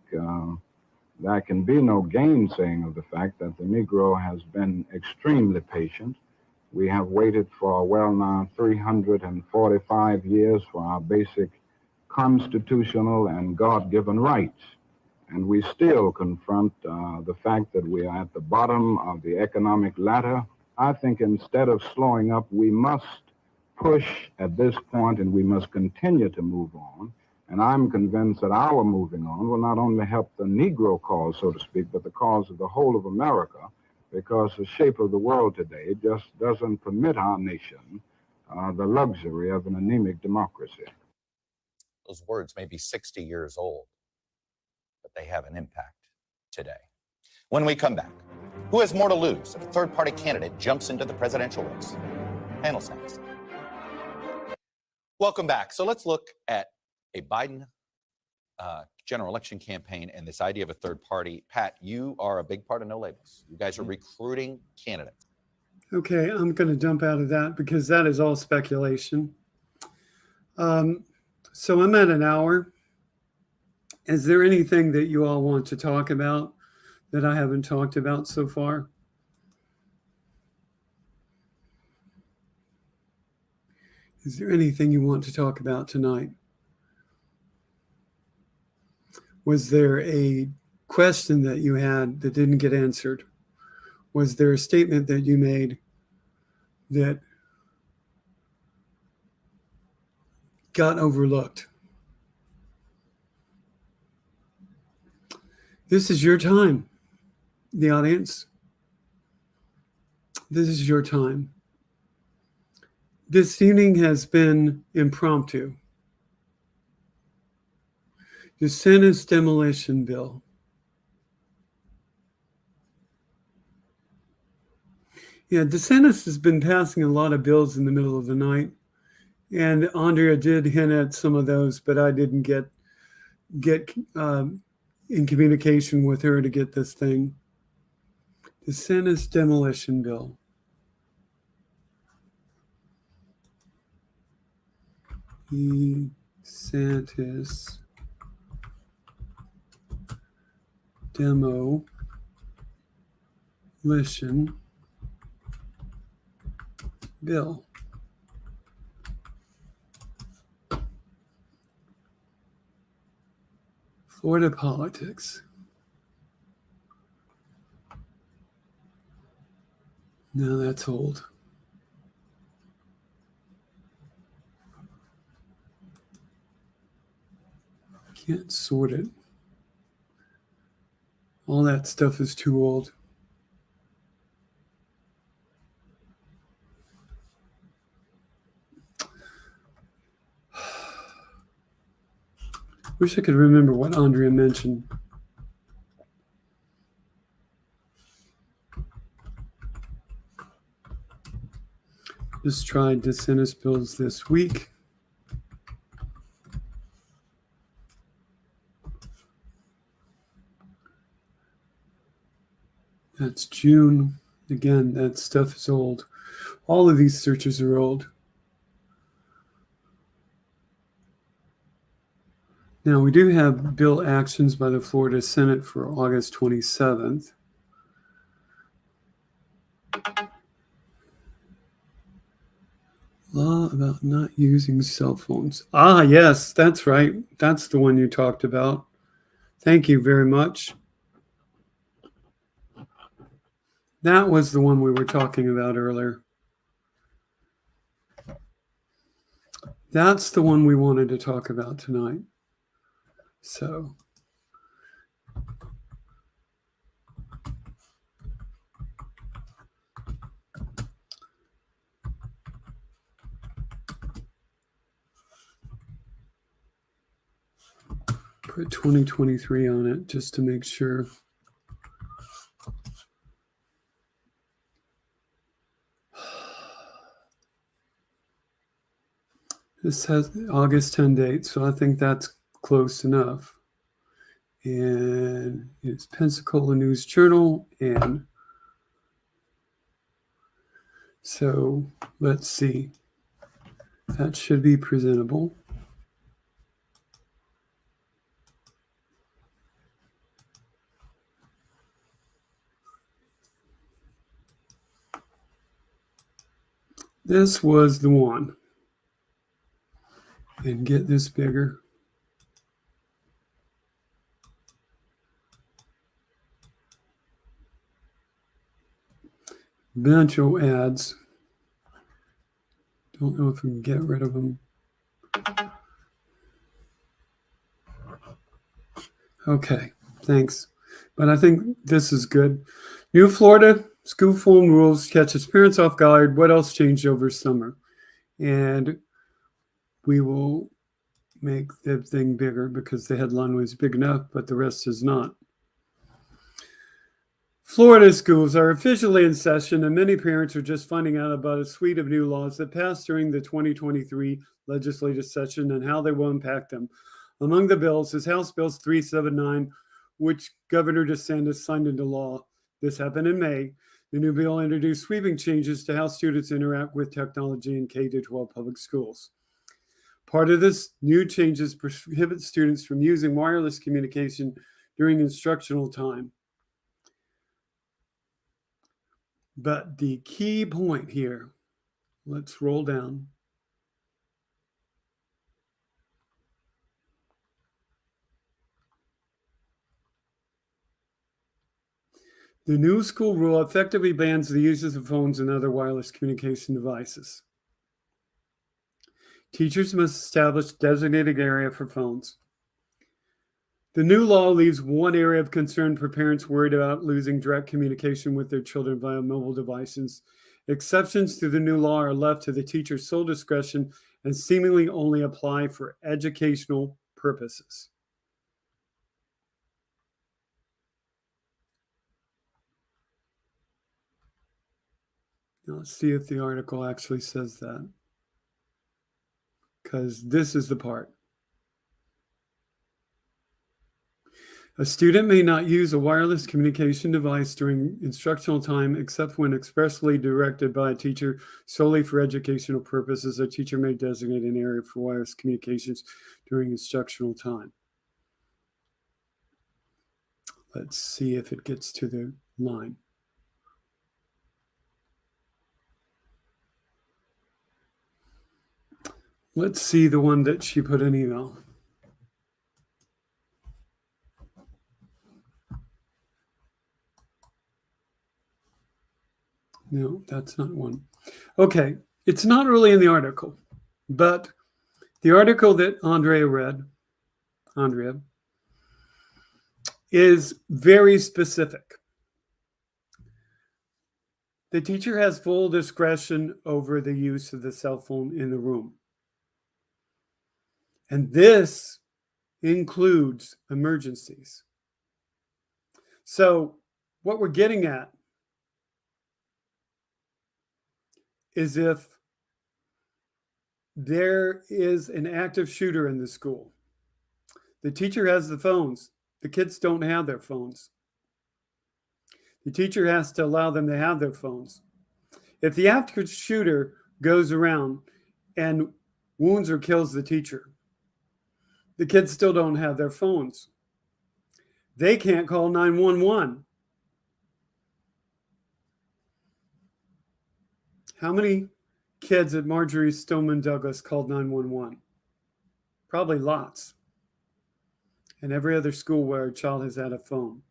P: there can be no gainsaying of the fact that the Negro has been extremely patient. We have waited for well now 345 years for our basic constitutional and God-given rights. And we still confront the fact that we are at the bottom of the economic ladder. I think instead of slowing up, we must push at this point and we must continue to move on. And I'm convinced that our moving on will not only help the Negro cause, so to speak, but the cause of the whole of America, because the shape of the world today just doesn't permit our nation the luxury of an anemic democracy.
J: Those words may be 60 years old, but they have an impact today. When we come back, who has more to lose if a third-party candidate jumps into the presidential race? Panel's next. Welcome back. So let's look at a Biden general election campaign and this idea of a third party. Pat, you are a big part of No Labels. You guys are recruiting candidates.
A: Okay, I'm going to jump out of that because that is all speculation. So I'm at an hour. Is there anything that you all want to talk about that I haven't talked about so far? Is there anything you want to talk about tonight? Was there a question that you had that didn't get answered? Was there a statement that you made that got overlooked? This is your time, the audience. This is your time. This evening has been impromptu. The Senate's demolition bill. Yeah, DeSantis has been passing a lot of bills in the middle of the night. And Andrea did hint at some of those, but I didn't get in communication with her to get this thing. DeSantis demolition bill. DeSantis demolition bill. Florida politics. No, that's old. Can't sort it. All that stuff is too old. Wish I could remember what Andrea mentioned. Just tried DeSantis bills this week. That's June. Again, that stuff is old. All of these searches are old. Now, we do have bill actions by the Florida Senate for August 27th. Law about not using cell phones. Ah, yes, that's right. That's the one you talked about. Thank you very much. That was the one we were talking about earlier. That's the one we wanted to talk about tonight. So, put 2023 on it just to make sure. This has August 10 date, so I think that's close enough. And it's Pensacola News Journal. And so let's see. That should be presentable. This was the one. And get this bigger. Bunch of ads. Don't know if we can get rid of them. Okay, thanks. But I think this is good. New Florida school phone rules catches parents off guard. What else changed over summer? And we will make the thing bigger because the headline was big enough, but the rest is not. Florida schools are officially in session, and many parents are just finding out about a suite of new laws that passed during the 2023 legislative session and how they will impact them. Among the bills is House Bill 379, which Governor DeSantis signed into law. This happened in May. The new bill introduced sweeping changes to how students interact with technology in K-12 public schools. Part of this new changes prohibit students from using wireless communication during instructional time. But the key point here, let's roll down. The new school rule effectively bans the use of phones and other wireless communication devices. Teachers must establish a designated area for phones. The new law leaves one area of concern for parents worried about losing direct communication with their children via mobile devices. Exceptions to the new law are left to the teacher's sole discretion and seemingly only apply for educational purposes. Now let's see if the article actually says that, because this is the part. A student may not use a wireless communication device during instructional time except when expressly directed by a teacher solely for educational purposes. A teacher may designate an area for wireless communications during instructional time. Let's see if it gets to the line. Let's see the one that she put in email. No, that's not one. Okay, it's not really in the article, but the article that Andrea read, is very specific. The teacher has full discretion over the use of the cell phone in the room. And this includes emergencies. So what we're getting at is if there is an active shooter in the school, the teacher has the phones, the kids don't have their phones. The teacher has to allow them to have their phones. If the active shooter goes around and wounds or kills the teacher, the kids still don't have their phones. They can't call 911. How many kids at Marjorie Stoneman Douglas called 911? Probably lots. And every other school where a child has had a phone.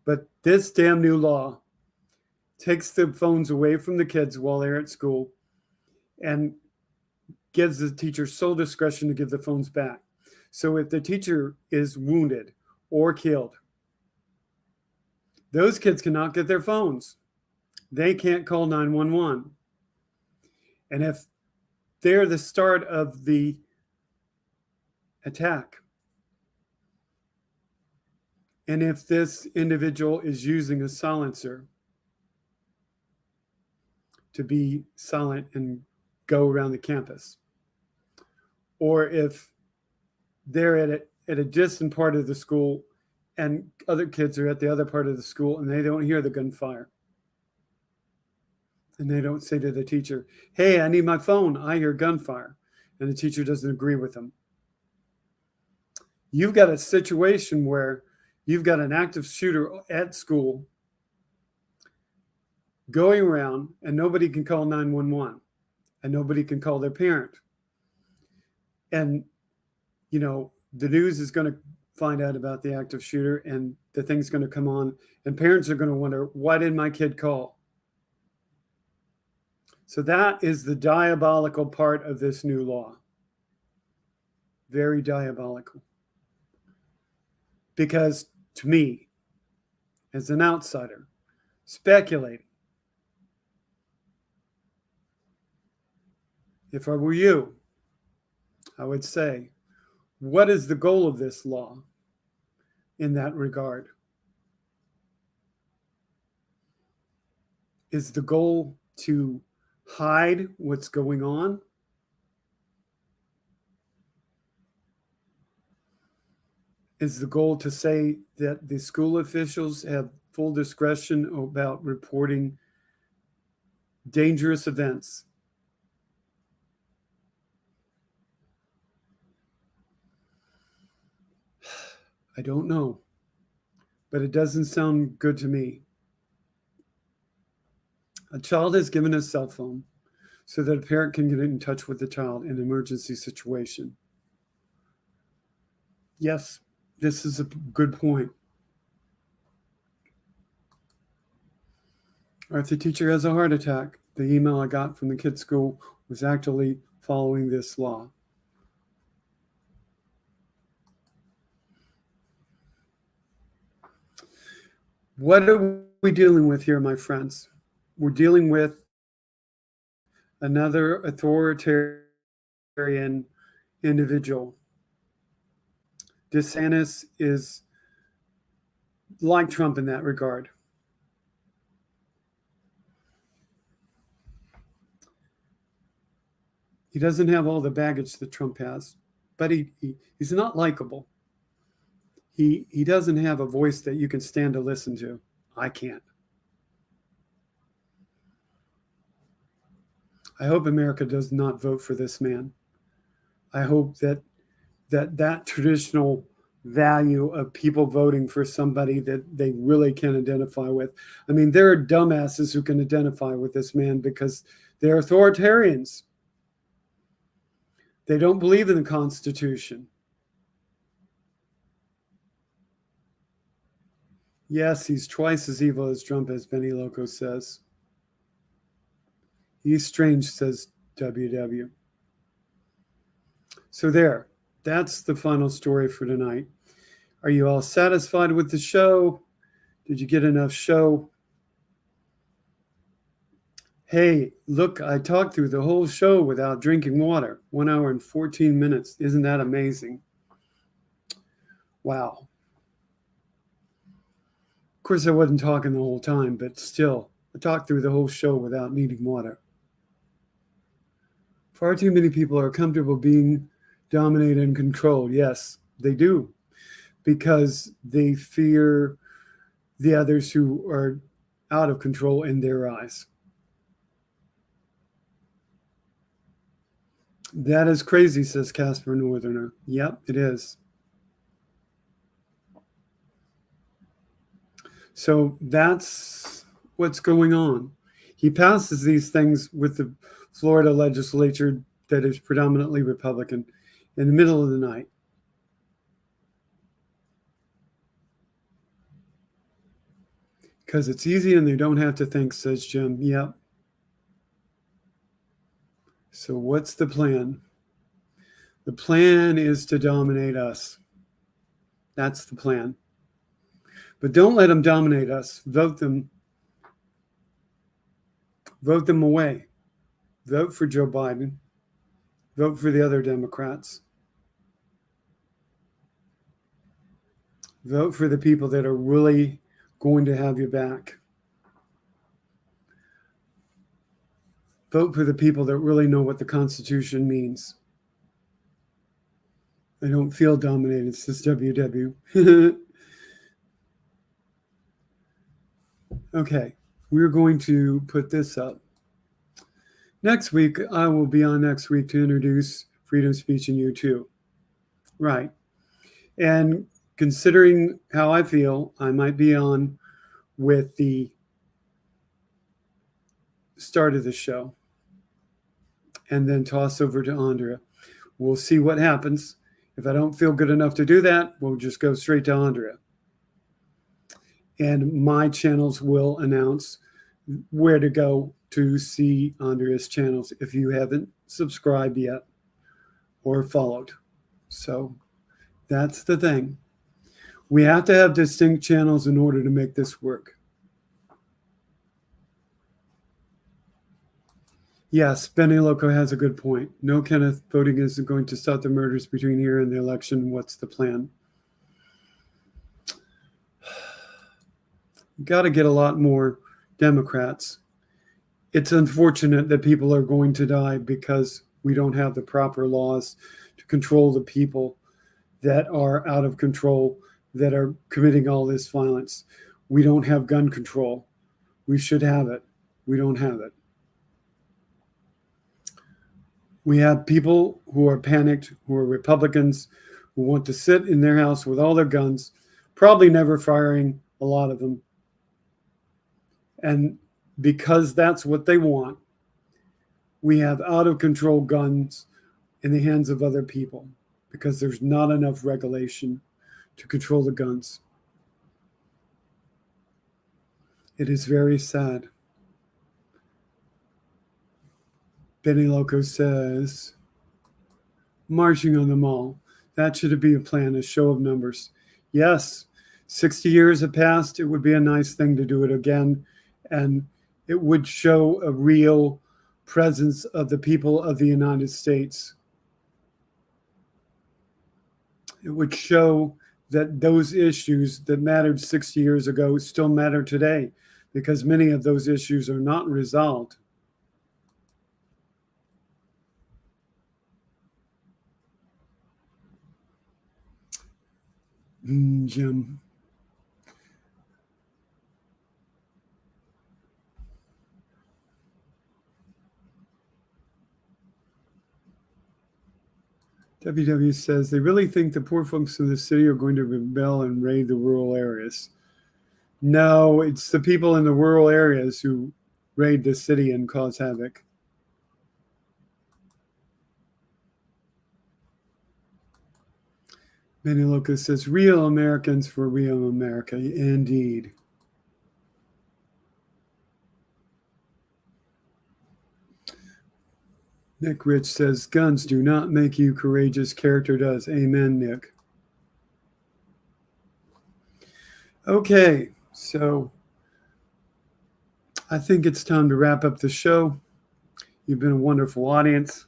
A: But this damn new law takes the phones away from the kids while they're at school and gives the teacher sole discretion to give the phones back. So if the teacher is wounded or killed, those kids cannot get their phones. They can't call 911. And if they're the start of the attack, and if this individual is using a silencer to be silent and go around the campus, or if they're at a distant part of the school and other kids are at the other part of the school and they don't hear the gunfire, and they don't say to the teacher, hey, I need my phone, I hear gunfire, and the teacher doesn't agree with them. You've got a situation where you've got an active shooter at school going around and nobody can call 911 and nobody can call their parent. And, you know, the news is going to find out about the active shooter and the thing's going to come on and parents are going to wonder, why did my kid call? So that is the diabolical part of this new law. Very diabolical. Because to me, as an outsider, speculating, if I were you, I would say, what is the goal of this law in that regard? Is the goal to hide what's going on? Is the goal to say that the school officials have full discretion about reporting dangerous events? I don't know, but it doesn't sound good to me. A child is given a cell phone so that a parent can get in touch with the child in an emergency situation. Yes, this is a good point. Or if the teacher has a heart attack, the email I got from the kids' school was actually following this law. What are we dealing with here, my friends? We're dealing with another authoritarian individual. DeSantis is like Trump in that regard. He doesn't have all the baggage that Trump has, but he's not likable. He doesn't have a voice that you can stand to listen to. I can't. I hope America does not vote for this man. I hope that traditional value of people voting for somebody that they really can identify with. I mean, there are dumbasses who can identify with this man because they're authoritarians. They don't believe in the Constitution. Yes, he's twice as evil as Trump, as Benny Loco says. He's strange, says WW. So there, that's the final story for tonight. Are you all satisfied with the show? Did you get enough show? Hey, look, I talked through the whole show without drinking water. 1 hour and 14 minutes. Isn't that amazing? Wow. Of course, I wasn't talking the whole time, but still, I talked through the whole show without needing water. Far too many people are comfortable being dominated and controlled. Yes, they do, because they fear the others who are out of control in their eyes. That is crazy, says Casper Northerner. Yep, it is. So that's what's going on. He passes these things with the Florida legislature that is predominantly Republican in the middle of the night. Because it's easy and they don't have to think, says Jim. Yep. So what's the plan? The plan is to dominate us. That's the plan. But don't let them dominate us. Vote them away. Vote for Joe Biden. Vote for the other Democrats. Vote for the people that are really going to have your back. Vote for the people that really know what the Constitution means. I don't feel dominated, says WW. Okay, we're going to put this up. Next week, I will be on next week to introduce freedom of speech in U2. Right. And considering how I feel, I might be on with the start of the show and then toss over to Andrea. We'll see what happens. If I don't feel good enough to do that, we'll just go straight to Andrea. And my channels will announce where to go to see Andrea's channels if you haven't subscribed yet or followed. So that's the thing. We have to have distinct channels in order to make this work. Yes, Benny Loco has a good point. No, Kenneth, voting isn't going to stop the murders between here and the election. What's the plan? Got to get a lot more Democrats. It's unfortunate that people are going to die because we don't have the proper laws to control the people that are out of control, that are committing all this violence. We don't have gun control. We should have it. We don't have it. We have people who are panicked, who are Republicans, who want to sit in their house with all their guns, probably never firing a lot of them. And because that's what they want, we have out of control guns in the hands of other people because there's not enough regulation to control the guns. It is very sad. Benny Loco says, marching on the mall. That should be a plan, a show of numbers. Yes, 60 years have passed. It would be a nice thing to do it again. And it would show a real presence of the people of the United States. It would show that those issues that mattered 60 years ago still matter today, because many of those issues are not resolved. Jim. WW says, they really think the poor folks in the city are going to rebel and raid the rural areas. No, it's the people in the rural areas who raid the city and cause havoc. Benny Lucas says, real Americans for real America. Indeed. Nick Rich says, guns do not make you courageous. Character does. Amen, Nick. Okay, so I think it's time to wrap up the show. You've been a wonderful audience.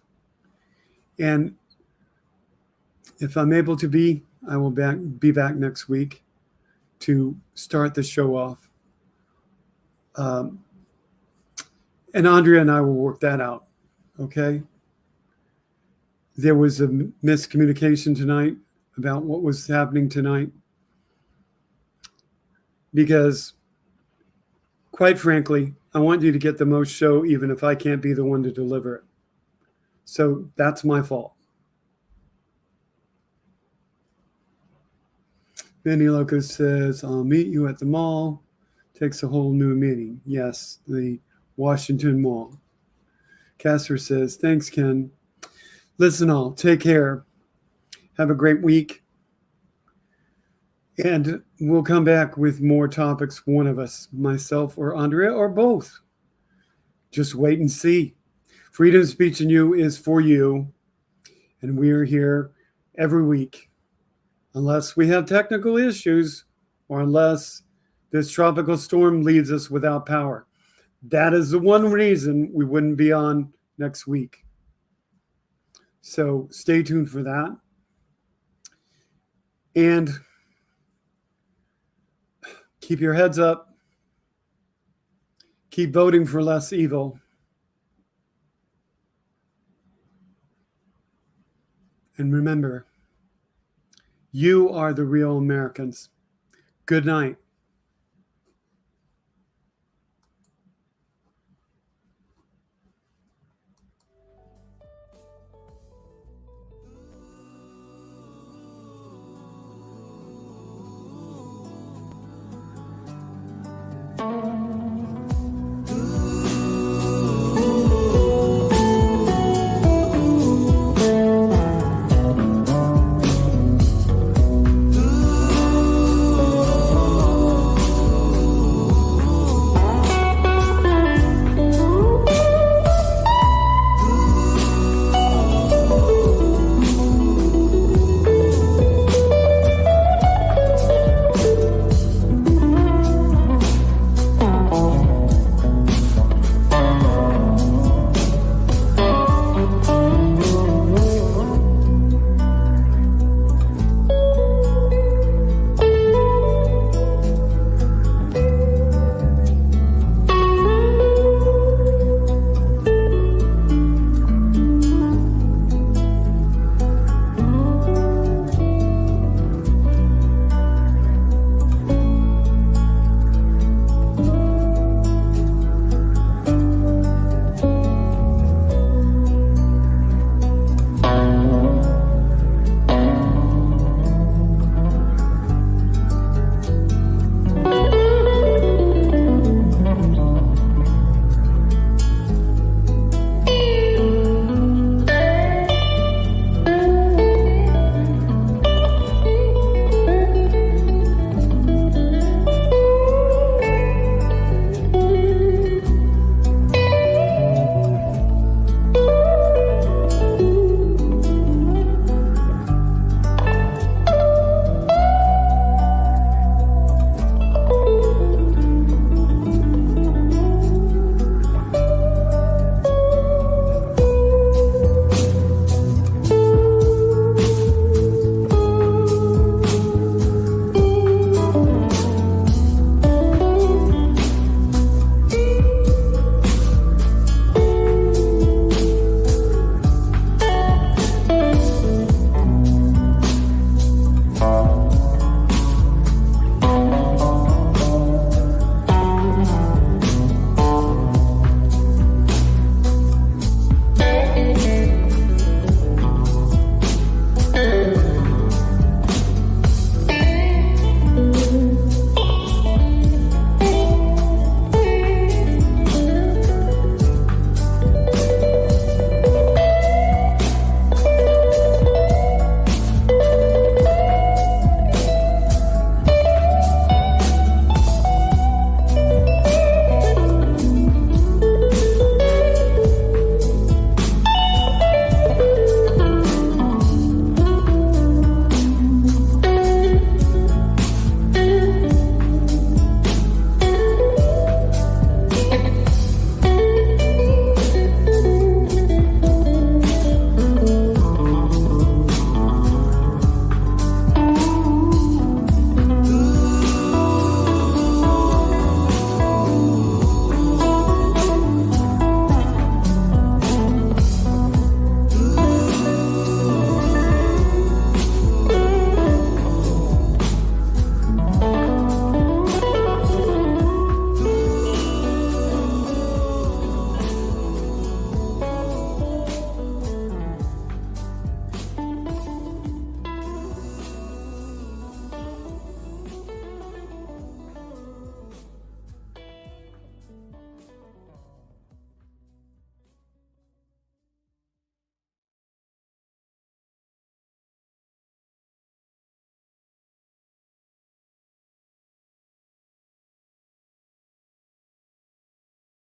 A: And if I'm able to be, I will be back next week to start the show off. And Andrea and I will work that out. Okay. There was a miscommunication tonight about what was happening tonight. Because, quite frankly, I want you to get the most show, even if I can't be the one to deliver it. So that's my fault. Benny Loco says, I'll meet you at the mall. Takes a whole new meaning. Yes, the Washington Mall. Casper says, thanks, Ken. Listen all, take care. Have a great week. And we'll come back with more topics, one of us, myself or Andrea, or both. Just wait and see. Freedom of Speech and You is for you. And we are here every week. Unless we have technical issues or unless this tropical storm leaves us without power. That is the one reason we wouldn't be on next week. So stay tuned for that. And keep your heads up. Keep voting for less evil. And remember, you are the real Americans. Good night.